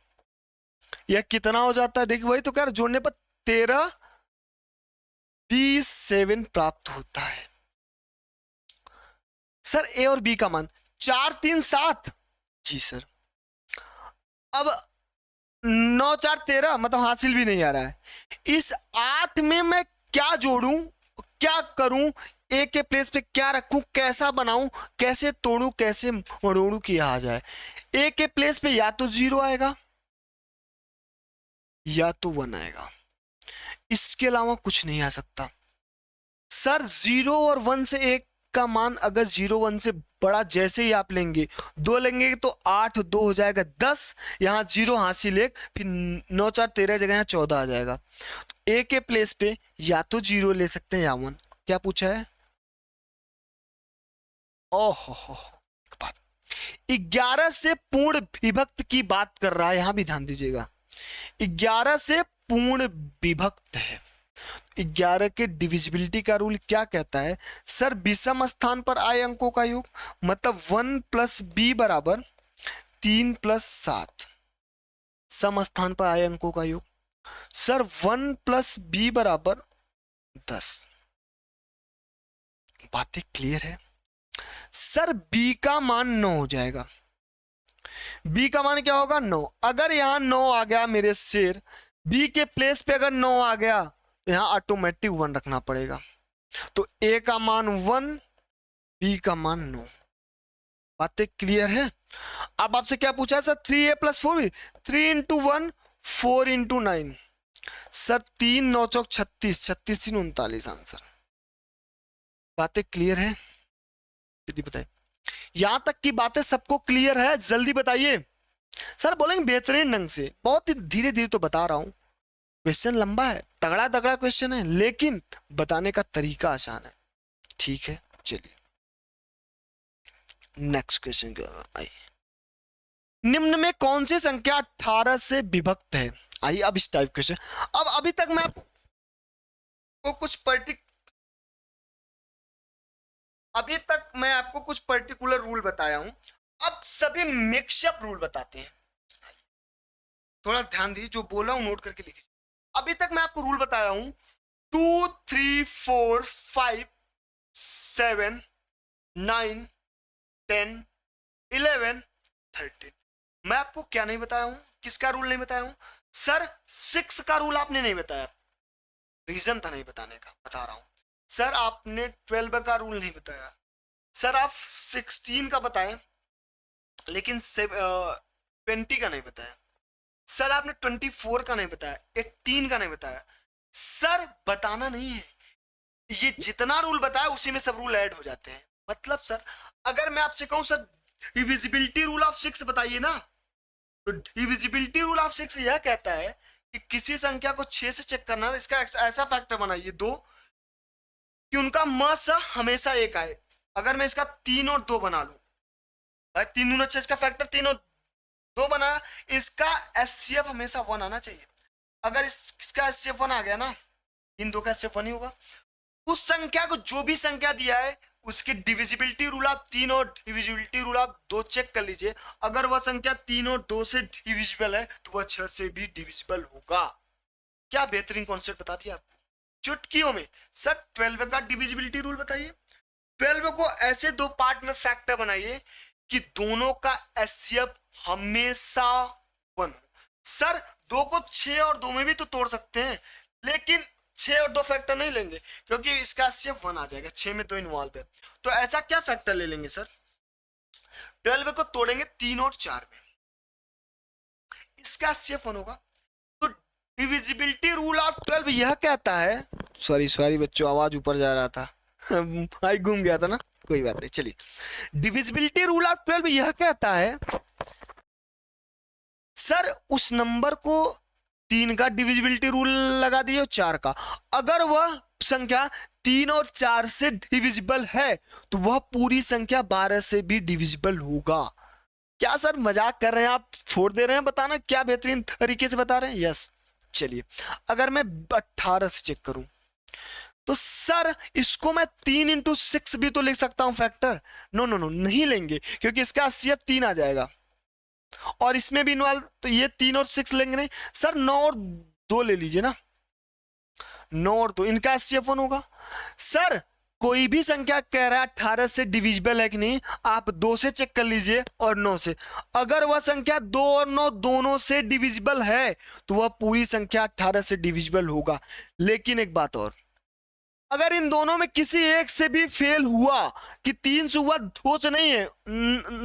यह कितना हो जाता है? देखिए वही तो कह रहा, जोड़ने पर 13 20 7 प्राप्त होता है। सर ए और बी का मान 4 3 7, जी सर। अब 9 4 13 मतलब हासिल भी नहीं आ रहा है। इस 8 में मैं क्या जोड़ूं, क्या करूं, ए के प्लेस पे क्या रखूं, कैसा बनाऊं, कैसे तोड़ूं, कैसे मरोड़ूं कि आ जाए? ए के प्लेस पे या तो 0 आएगा या तो 1 आएगा, इसके अलावा कुछ नहीं आ सकता। सर 0 और 1 से एक का मान अगर 0 1 से बड़ा जैसे ही आप लेंगे, 2 लेंगे तो 8 2 हो जाएगा 10, यहां 0 हासिल 1, फिर 9 4 13 जगह यहां 14 आ जाएगा। तो ए के प्लेस पे या तो 0 ले सकते हैं या 1। क्या पूछा है? ओहो एक बात, 11 से पूर्ण विभक्त की बात कर रहा है, यहां भी ध्यान दीजिएगा। 11 से पूर्ण विभक्त है। 11 के डिविजिबिलिटी का रूल क्या कहता है? सर विषम स्थान पर आए अंकों का योग, मतलब 1 प्लस बी बराबर 3 प्लस 7। सम स्थान पर आए अंकों का योग सर 1 प्लस बी बराबर 10। बातें क्लियर है? सर बी का मान 9 हो जाएगा। बी का मान क्या होगा? 9। अगर यहां 9 आ गया मेरे शेर, बी के प्लेस पे अगर 9 आ गया तो यहां ऑटोमेटिक 1 रखना पड़ेगा। तो ए का मान 1, बी का मान 9। बातें क्लियर है? अब आपसे क्या पूछा है sir? 3a plus 4b, 3 into 1 4 into 9 sir 3 9 चौक 36, 36 3 39 आंसर। बातें क्लियर है? जल्दी बताइए, यहां तक की बातें सबको क्लियर है? जल्दी बताइए। सर बोलेंगे बेहतरीन ढंग से, बहुत ही धीरे धीरे तो बता रहा हूं, क्वेश्चन लंबा है, तगड़ा तगड़ा क्वेश्चन है, लेकिन बताने का तरीका आसान है। ठीक है चलिए नेक्स्ट क्वेश्चन की ओर आइए। निम्न में कौन सी संख्या 18 से विभक्त है? आइए अब इस टाइप क्वेश्चन। अब अभी तक मैं आपको कुछ पर्टिकुलर रूल बताया हूं, अब सभी मिक्सअप रूल बताते हैं। थोड़ा ध्यान दीजिए, जो बोला हूं नोट करके लिखिए। अभी तक मैं आपको रूल बताया हूं 2 3 4 5 7 9 10 11 13। मैं आपको क्या नहीं बताया हूं? किसका रूल नहीं बताया हूं? सर 6 का रूल आपने नहीं बताया, रीजन था नहीं बताने का, बता रहा हूं। सर आपने 12 का रूल नहीं बताया। सर आप 16 का बताएं लेकिन 20 का नहीं बताया। सर आपने 24 का नहीं बताया, 18 का नहीं बताया। सर बताना नहीं है, ये जितना रूल बताया उसी में सब रूल ऐड हो जाते हैं। मतलब सर अगर मैं आपसे कहूं सर डिविजिबिलिटी रूल ऑफ 6 बताइए ना, तो डिविजिबिलिटी रूल ऑफ 6 यह कहता है कि किसी संख्या को 6 से चेक करना, इसका ऐसा फैक्टर बनाइए दो कि उनका मस हमेशा एक आए। अगर मैं इसका 3 और 2 बना लूं, भाई 3 दूना 6 का फैक्टर 3 और 2 बनाया, इसका एचसीएफ हमेशा 1 आना चाहिए। अगर इसका एचसीएफ 1 आ गया ना, इन दो का एचसीएफ 1 ही होगा। उस संख्या को जो भी संख्या दिया है उसकी डिविजिबिलिटी रूल आप 3 और डिविजिबिलिटी रूल आप 2 चेक कर लीजिए। अगर वह संख्या 3 और 2 से डिविजिबल है तो वह 6 से भी डिविजिबल होगा। क्या बेहतरीन कॉन्सेप्ट बता दिया आपको चुटकियों में। सर 12 का डिविजिबिलिटी रूल बताइए। 12 को ऐसे दो पार्ट में फैक्टर बनाइए कि दोनों का एचसीएफ हमेशा 1 हो। सर 2 को 6 और 2 में भी तो तोड़ सकते हैं, लेकिन 6 और 2 फैक्टर नहीं लेंगे क्योंकि इसका एचसीएफ 1 आ जाएगा, 6 में 2 इन्वॉल्व है। तो ऐसा क्या फैक्टर ले लेंगे सर, 12 को तोड़ेंगे 3 और 4 में, इसका एचसीएफ 1 होगा। तो डिविजिबिलिटी रूल ऑफ 12 यह कहता है, सॉरी बच्चों आवाज ऊपर जा रहा था आई घूम गया था ना, कोई बात नहीं। चलिए डिविजिबिलिटी रूल ऑफ 12 यह कहता है सर उस नंबर को 3 का डिविजिबिलिटी रूल लगा दिए और 4 का, अगर वह संख्या 3 और 4 से डिविजिबल है तो वह पूरी संख्या 12 से भी डिविजिबल होगा। क्या सर मजाक कर रहे हैं आप, छोड़ दे रहे हैं बताना, क्या बेहतरीन तरीके से बता रहे हैं। यस चलिए अगर मैं 18 से चेक करूं तो सर इसको मैं 3 इंटू 6 भी तो लिख सकता हूं फैक्टर। नो नो नो नहीं लेंगे क्योंकि इसका सीएफ 3 आ जाएगा और इसमें भी इन्वॉल्व, तो ये 3 और 6 लेंगे नहीं। सर 9 और 2 ले लीजिए ना, 9 और 2 इनका सीएफ 1 होगा। सर कोई भी संख्या कह रहा है 18 से डिविजिबल है कि नहीं, आप 2 से चेक कर लीजिए और 9 से। अगर वह संख्या 2 और 9 दोनों से डिविजिबल है तो वह पूरी संख्या 18 से डिविजिबल होगा। लेकिन एक बात और, अगर इन दोनों में किसी एक से भी फेल हुआ कि 3 से हुआ 2 से नहीं है,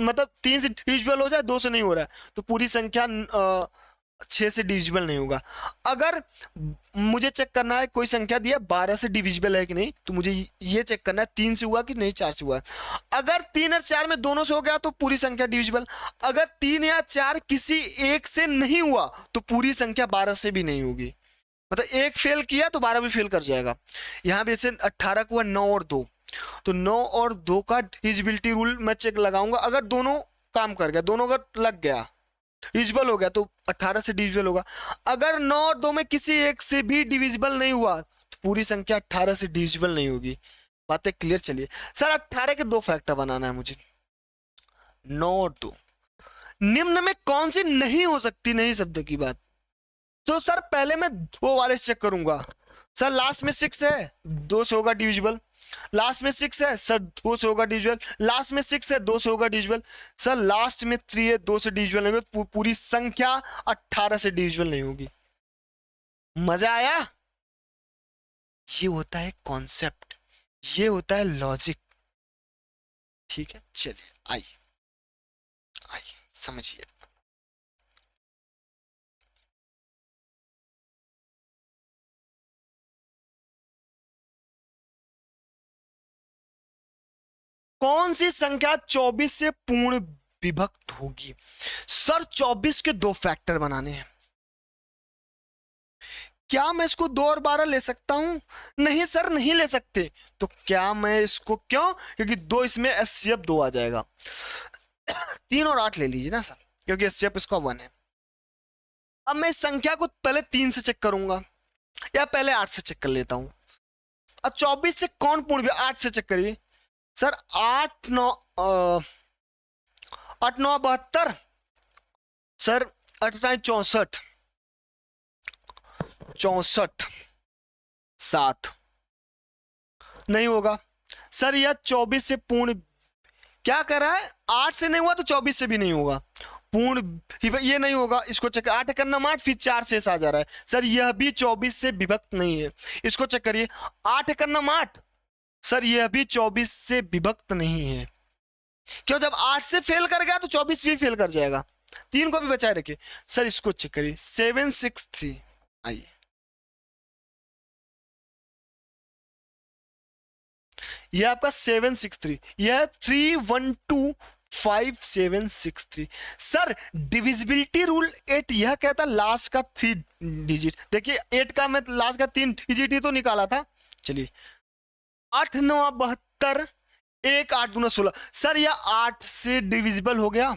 मतलब 3 से डिविजिबल हो जाए 2 से नहीं हो रहा है, तो पूरी संख्या 6 से डिविजिबल नहीं होगा। अगर मुझे चेक करना है कोई संख्या दिया 12 से डिविजिबल है कि नहीं, तो मुझे ये चेक करना है 3 से हुआ कि नहीं 4 से हुआ। अगर 3 और 4 में दोनों से हो गया तो पूरी संख्या डिविजिबल। अगर 3 या 4 किसी एक से नहीं हुआ तो पूरी संख्या 12 से भी नहीं होगी। मतलब एक फेल किया तो 12 भी फेल कर जाएगा। यहां भी जैसे 18 को 9 और 2, तो 9 और 2 का डिविजिबिलिटी रूल मैं चेक लगाऊंगा। अगर दोनों काम कर गया, दोनों का लग गया, डिविजिबल हो गया, तो 18 से डिविजिबल होगा। अगर 9 और 2 में किसी एक से भी डिविजिबल नहीं हुआ तो पूरी संख्या 18 से डिविजिबल नहीं होगी। बातें क्लियर। चलिए सर 18 के 2 फैक्टर बनाना है मुझे, 9 और 2। निम्न में कौन सी नहीं हो सकती, नहीं शब्द की बात। तो सर पहले मैं 2 वाले चेक करूंगा। सर लास्ट में 6 है, 2 से होगा डिविजिबल। लास्ट में 6 है सर 2 से होगा डिविजिबल। लास्ट में 6 है 2 से होगा डिविजिबल। सर लास्ट में 3 है 2 से डिविजिबल नहीं होगा, पूरी संख्या 18 से डिविजिबल नहीं होगी। मजा आया। ये होता है कॉन्सेप्ट, ये होता है लॉजिक। ठीक है चलिए आइए आइए समझिए। कौन सी संख्या 24 से पूर्ण विभक्त होगी। सर 24 के 2 फैक्टर बनाने हैं। क्या मैं इसको 2 और 12 ले सकता हूं। नहीं सर नहीं ले सकते। तो क्या मैं इसको, क्यों, क्योंकि 2 इसमें एचसीएफ 2 आ जाएगा। 3 और 8 ले लीजिए ना सर, क्योंकि एचसीएफ इसका 1 है। अब मैं इस संख्या को पहले 3 से चेक करूंगा या पहले 8 से चेक कर लेता हूं। अब 24 से कौन पूर्ण, 8 से चेक करिए सर। 8 9 8 9 72 सर 8 64 64 7 नहीं होगा सर। यह 24 से पूर्ण, क्या कर रहा है, 8 से नहीं हुआ तो 24 से भी नहीं होगा। पूर्ण ये नहीं होगा। इसको चेक, 8 करना 8 फिर 4 शेष आ जा रहा है सर, यह भी 24 से विभक्त नहीं है। इसको चेक करिए, 8 करना 8 सर, यह भी 24 से विभक्त नहीं है। क्यों, जब 8 से फेल कर गया तो 24 भी फेल कर जाएगा। तीन को भी बचाए रखे। सर इसको चेक करिए 763, आइए यह आपका 763, यह 3125763। सर डिविजिबिलिटी रूल 8 यह कहता लास्ट का 3 डिजिट, देखिए 8 का मैं लास्ट का 3 डिजिट ही तो निकाला था। चलिए 8 9 72, 1 8 दूना 16। सर यह 8 से डिविजिबल हो गया,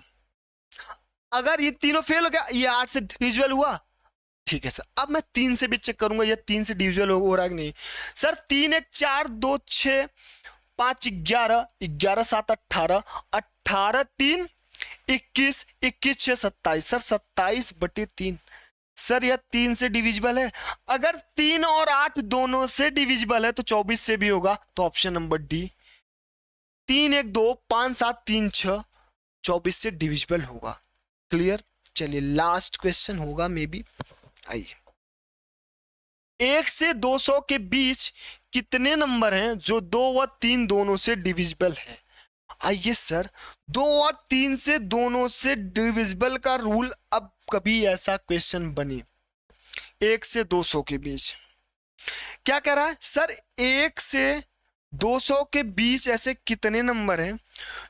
अगर ये तीनों फेल हो गया, ये 8 से डिविजिबल हुआ, ठीक है सर। अब मैं 3 से भी चेक करूंगा ये 3 से डिविजिबल हो रहा है कि नहीं। सर 3 1 4 2 6 5 11, 11 7 18, 18 3 21, 21 6 27। सर 27/3। सर यह 3 से डिविजिबल है, अगर 3 और 8 दोनों से डिविजिबल है तो 24 से भी होगा, तो ऑप्शन नंबर डी 3 1 2 5 7 3 6 24 से डिविजिबल होगा। क्लियर। चलिए लास्ट क्वेश्चन होगा मे बी, आइए 1 से 200 के बीच कितने नंबर हैं जो 2 व 3 दोनों से डिविजिबल है। आइए सर 2 और 3 से दोनों से डिविजिबल का रूल, अब कभी ऐसा क्वेश्चन बने 1 से 200 के बीच, क्या कह रहा है सर 1 से 200 के बीच ऐसे कितने नंबर हैं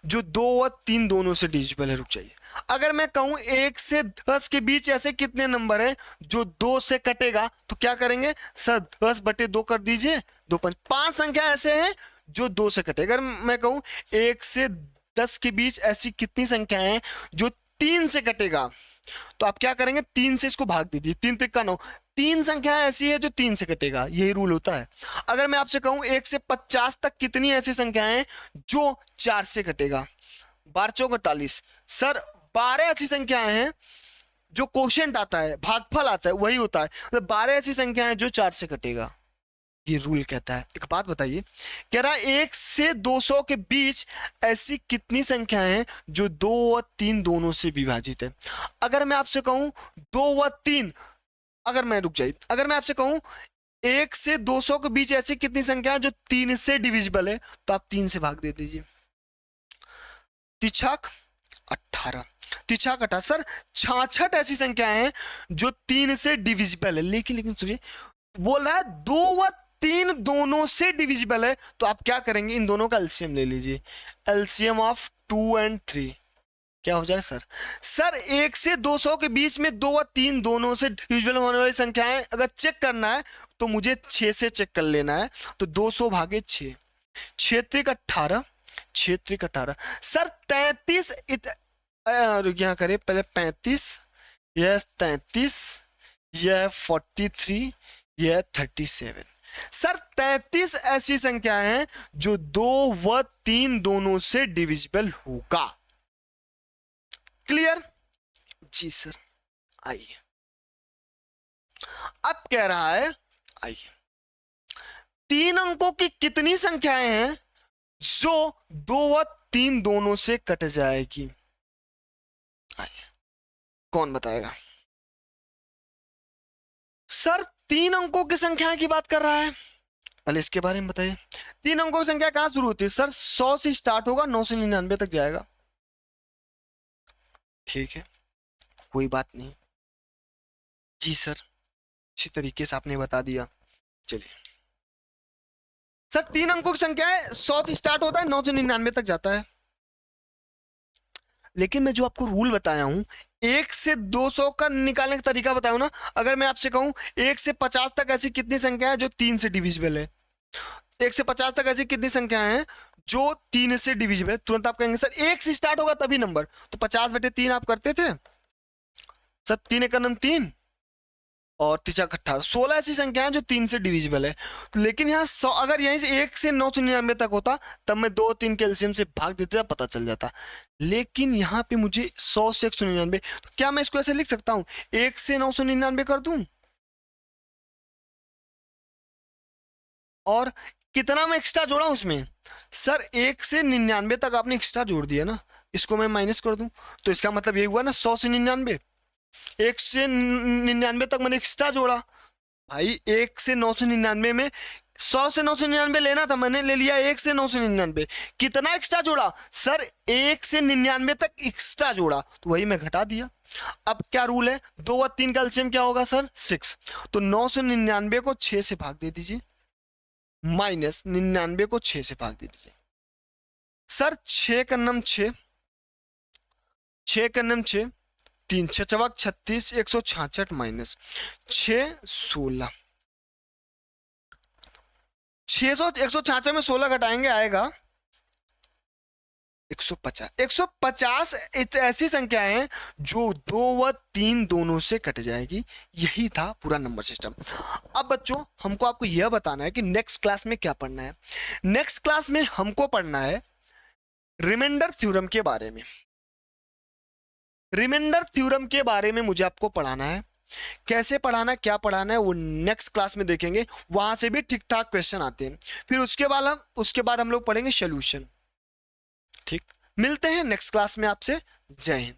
जो 2 व 3 दोनों से डिविजिबल है। रुक जाइए, अगर मैं कहूं 1 से 10 के बीच ऐसे कितने नंबर हैं जो 2 से कटेगा, तो क्या करेंगे सर 10/2 कर दीजिए, 2 5 5 संख्या ऐसे हैं जो 2 से कटे। अगर मैं कहूं 1 से 10 के बीच ऐसी कितनी संख्याएं हैं जो 3 से कटेगा, तो आप क्या करेंगे 3 से इसको भाग दीजिए, 3 3 9, 3 संख्या ऐसी है जो 3 से कटेगा, यही रूल होता है। अगर मैं आपसे कहूं 1 से 50 तक कितनी ऐसी संख्याएं हैं जो 4 से कटेगा, 12 4 48। सर 12 ऐसी संख्याएं हैं जो कोशेंट आता है, भागफल आता है, वही होता है, मतलब 12 ऐसी संख्याएं जो 4 से कटेगा, ये रूल कहता है। एक बात बताइए, कह रहा है 1 से 200 के बीच ऐसी कितनी संख्याएं हैं जो 2 व 3 दोनों से विभाजित है। अगर मैं आपसे कहूं 2 व 3, अगर मैं रुक जाइए, अगर मैं आपसे कहूं 1 से 200 के बीच ऐसी कितनी संख्या है जो 3 से डिविजिबल है, तो आप 3 से भाग दे दीजिए, 3 18, 3 18। सर 66 ऐसी संख्याएं हैं जो 3 से डिविजिबल है, लेकिन सुनिए बोल रहा है 2 व 3 दोनों से डिविजिबल है, तो आप क्या करेंगे इन दोनों का एलसीएम ले लीजिए, एलसीएम ऑफ 2 और 3 क्या हो जाए सर। सर 1 से 200 के बीच में 2 व 3 दोनों से डिविजिबल होने वाली संख्याएं अगर चेक करना है तो मुझे 6 से चेक कर लेना है, तो 200 भागे 6, 6 3 18, 6 3 18। सर 33 यहाँ करें पहले 35, यह 33, यह 43, यह 37। सर 33 ऐसी संख्या है जो 2 व 3 दोनों से डिविजिबल होगा। क्लियर जी सर। आइए अब कह रहा है, आइए 3 अंकों की कितनी संख्याएं हैं जो 2 व 3 दोनों से कट जाएगी। आइए कौन बताएगा। सर 3 अंकों की संख्या की बात कर रहा है, पहले इसके बारे में बताइए। 3 अंकों की संख्या कहां शुरू होती है सर, 100 से स्टार्ट होगा, 9 से 99 तक जाएगा। ठीक है कोई बात नहीं जी सर, अच्छी तरीके से आपने बता दिया। चलिए सर 3 अंकों की संख्या है, 100 से स्टार्ट होता है, 9 से 99 तक जाता है। लेकिन मैं जो आपको रूल बताया हूं 1 से 200 का निकालने का तरीका बताया ना, अगर मैं आपसे कहूं 1 से 50 तक ऐसी कितनी संख्या है जो 3 से डिविजिबल है, 1 से 50 तक ऐसी कितनी संख्या है जो 3 से डिविजिबल है, तुरंत आप कहेंगे सर 1 से स्टार्ट होगा तभी नंबर, तो 50/3 आप करते थे सर, 3 1 3 और 3 18, 16 ऐसी संख्याएं जो 3 से डिविजिबल है। लेकिन यहाँ 100 अगर यहीं से 1 से 999 तक होता तब मैं 2 3 के एलसीएम से भाग देता पता चल जाता, लेकिन यहाँ पे मुझे 100 से 199, तो क्या मैं इसको ऐसे लिख सकता हूँ 1 से 999 कर दूं, और कितना मैं एक्स्ट्रा जोड़ा उसमें सर 1 से 99 तक आपने एक्स्ट्रा जोड़ दिया ना, इसको मैं माइनस कर दूं तो इसका मतलब ये हुआ ना 100 से 99, 1 से 99 तक मैंने एक्स्ट्रा जोड़ा। भाई 1 से 999 में 100 से 999 लेना था, मैंने ले लिया 1 से 999। कितना एक्स्ट्रा जोड़ा सर? 1 से 99 तक एक्स्ट्रा जोड़ा, तो वही मैं घटा दिया। अब क्या रूल है, 2 और 3 का एलसीएम क्या होगा सर? 6। तो 999 को 6 से भाग दे दीजिए, माइनस 99 को 6 से भाग दे दीजिए। सर 6 का नम 6, 6 का नम 6, 3 6 चौक 36, 166 माइनस 6 16। 600 166 में 16 घटाएंगे आएगा 150। 150 ऐसी संख्या है जो 2 व 3 दोनों से कट जाएगी। यही था पूरा नंबर सिस्टम। अब बच्चों हमको आपको यह बताना है कि नेक्स्ट क्लास में क्या पढ़ना है। नेक्स्ट क्लास में हमको पढ़ना है रिमाइंडर थ्योरम के बारे में। रिमाइंडर थ्योरम के बारे में मुझे आपको पढ़ाना है। कैसे पढ़ाना, क्या पढ़ाना है, वो नेक्स्ट क्लास में देखेंगे। वहां से भी ठीक ठाक क्वेश्चन आते हैं। फिर उसके बाद हम लोग पढ़ेंगे सॉल्यूशन। ठीक, मिलते हैं नेक्स्ट क्लास में आपसे। जय हिंद।